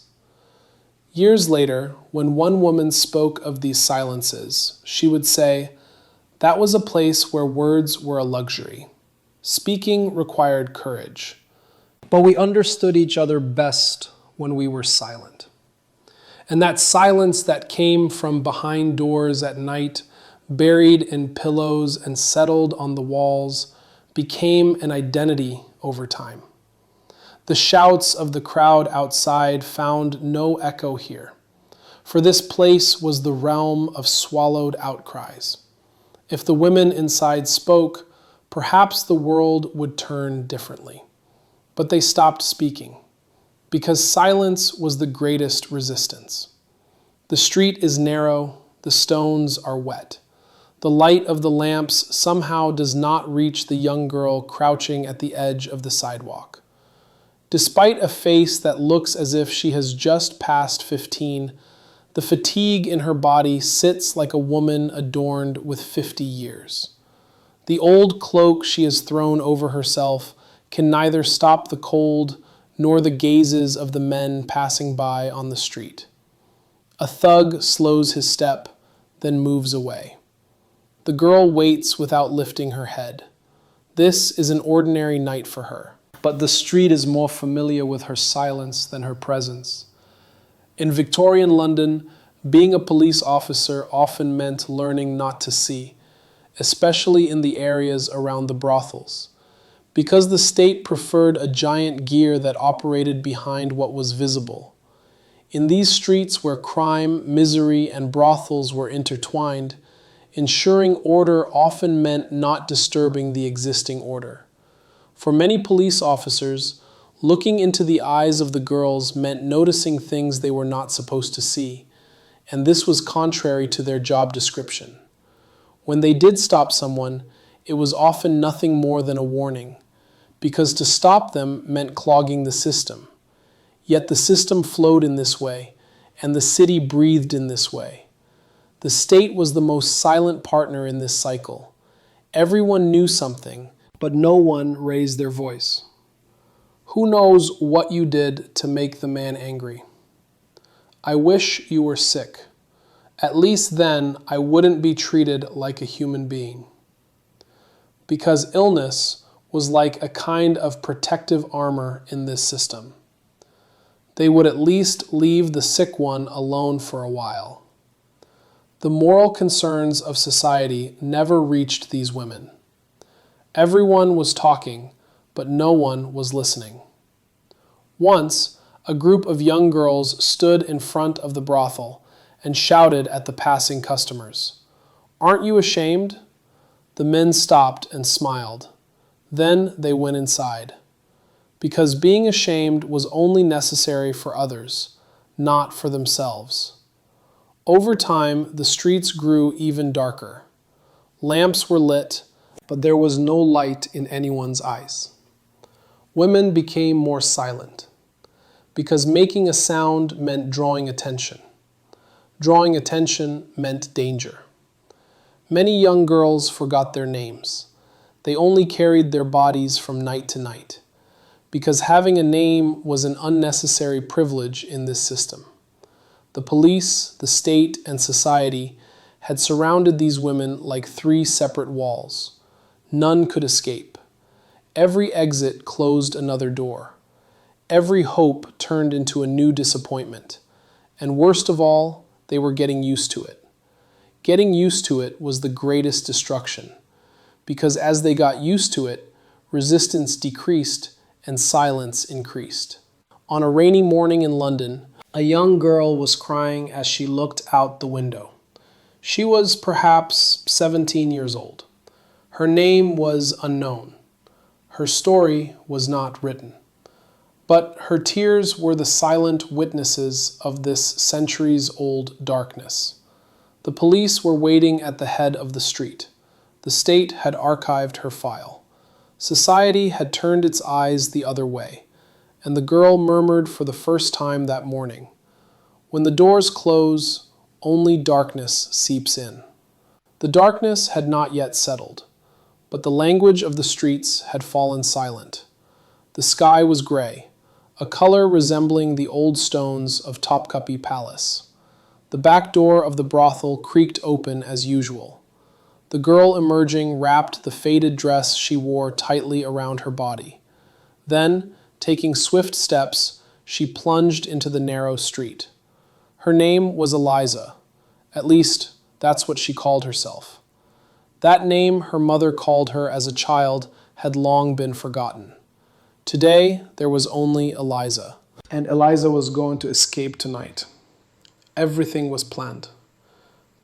A: Years later, when one woman spoke of these silences, she would say, "That was a place where words were a luxury. Speaking required courage. But we understood each other best when we were silent." And that silence that came from behind doors at night, buried in pillows and settled on the walls, became an identity over time. The shouts of the crowd outside found no echo here, for this place was the realm of swallowed outcries. If the women inside spoke, perhaps the world would turn differently. But they stopped speaking, because silence was the greatest resistance. The street is narrow, the stones are wet. The light of the lamps somehow does not reach the young girl crouching at the edge of the sidewalk. Despite a face that looks as if she has just passed 15, the fatigue in her body sits like a woman adorned with 50 years. The old cloak she has thrown over herself can neither stop the cold nor the gazes of the men passing by on the street. A thug slows his step, then moves away. The girl waits without lifting her head. This is an ordinary night for her, but the street is more familiar with her silence than her presence. In Victorian London, being a police officer often meant learning not to see, especially in the areas around the brothels, because the state preferred a giant gear that operated behind what was visible. In these streets where crime, misery, and brothels were intertwined, ensuring order often meant not disturbing the existing order. For many police officers, looking into the eyes of the girls meant noticing things they were not supposed to see, and this was contrary to their job description. When they did stop someone, it was often nothing more than a warning, because to stop them meant clogging the system. Yet the system flowed in this way, and the city breathed in this way. The state was the most silent partner in this cycle. Everyone knew something, but no one raised their voice. Who knows what you did to make the man angry? I wish you were sick. At least then I wouldn't be treated like a human being. because illness was like a kind of protective armor in this system. They would at least leave the sick one alone for a while. The moral concerns of society never reached these women. Everyone was talking, but no one was listening. Once, a group of young girls stood in front of the brothel and shouted at the passing customers, "Aren't you ashamed?" The men stopped and smiled. Then they went inside, because being ashamed was only necessary for others, not for themselves. Over time, the streets grew even darker. Lamps were lit, but there was no light in anyone's eyes. Women became more silent, because making a sound meant drawing attention. Drawing attention meant danger. Many young girls forgot their names. They only carried their bodies from night to night, because having a name was an unnecessary privilege in this system. The police, the state, and society had surrounded these women like three separate walls. None could escape. Every exit closed another door. Every hope turned into a new disappointment. And worst of all, they were getting used to it. Getting used to it was the greatest destruction, because as they got used to it, resistance decreased and silence increased. On a rainy morning in London, a young girl was crying as she looked out the window. She was perhaps 17 years old. Her name was unknown. Her story was not written. But her tears were the silent witnesses of this centuries-old darkness. The police were waiting at the head of the street. The state had archived her file. Society had turned its eyes the other way, and the girl murmured for the first time that morning, "When the doors close, only darkness seeps in." The darkness had not yet settled, but the language of the streets had fallen silent. The sky was gray, a color resembling the old stones of Topkapi Palace. The back door of the brothel creaked open as usual. The girl emerging wrapped the faded dress she wore tightly around her body. Then, taking swift steps, she plunged into the narrow street. Her name was Eliza. At least, that's what she called herself. That name her mother called her as a child had long been forgotten. Today, there was only Eliza. And Eliza was going to escape tonight. Everything was planned.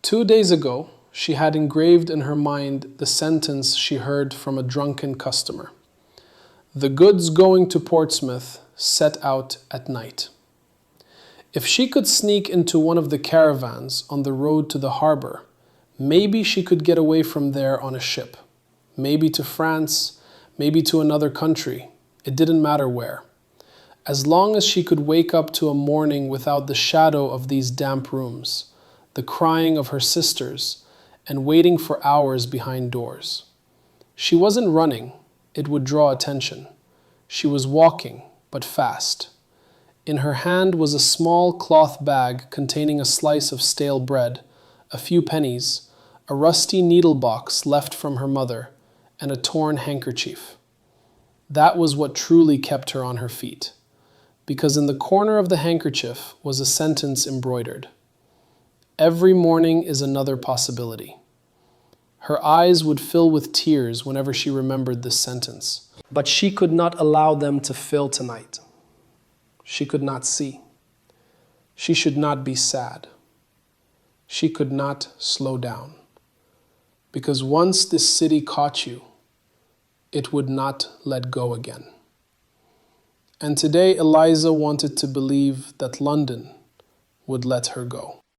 A: 2 days ago, she had engraved in her mind the sentence she heard from a drunken customer. "The goods going to Portsmouth set out at night." If she could sneak into one of the caravans on the road to the harbor, maybe she could get away from there on a ship. Maybe to France, maybe to another country. It didn't matter where. As long as she could wake up to a morning without the shadow of these damp rooms, the crying of her sisters, and waiting for hours behind doors. She wasn't running. It would draw attention. She was walking, but fast. In her hand was a small cloth bag containing a slice of stale bread, a few pennies, a rusty needle box left from her mother, and a torn handkerchief. That was what truly kept her on her feet, because in the corner of the handkerchief was a sentence embroidered. Every morning is another possibility. Her eyes would fill with tears whenever she remembered this sentence, but she could not allow them to fill tonight. She could not see. She should not be sad. She could not slow down, because once this city caught you, it would not let go again. And today Eliza wanted to believe that London would let her go.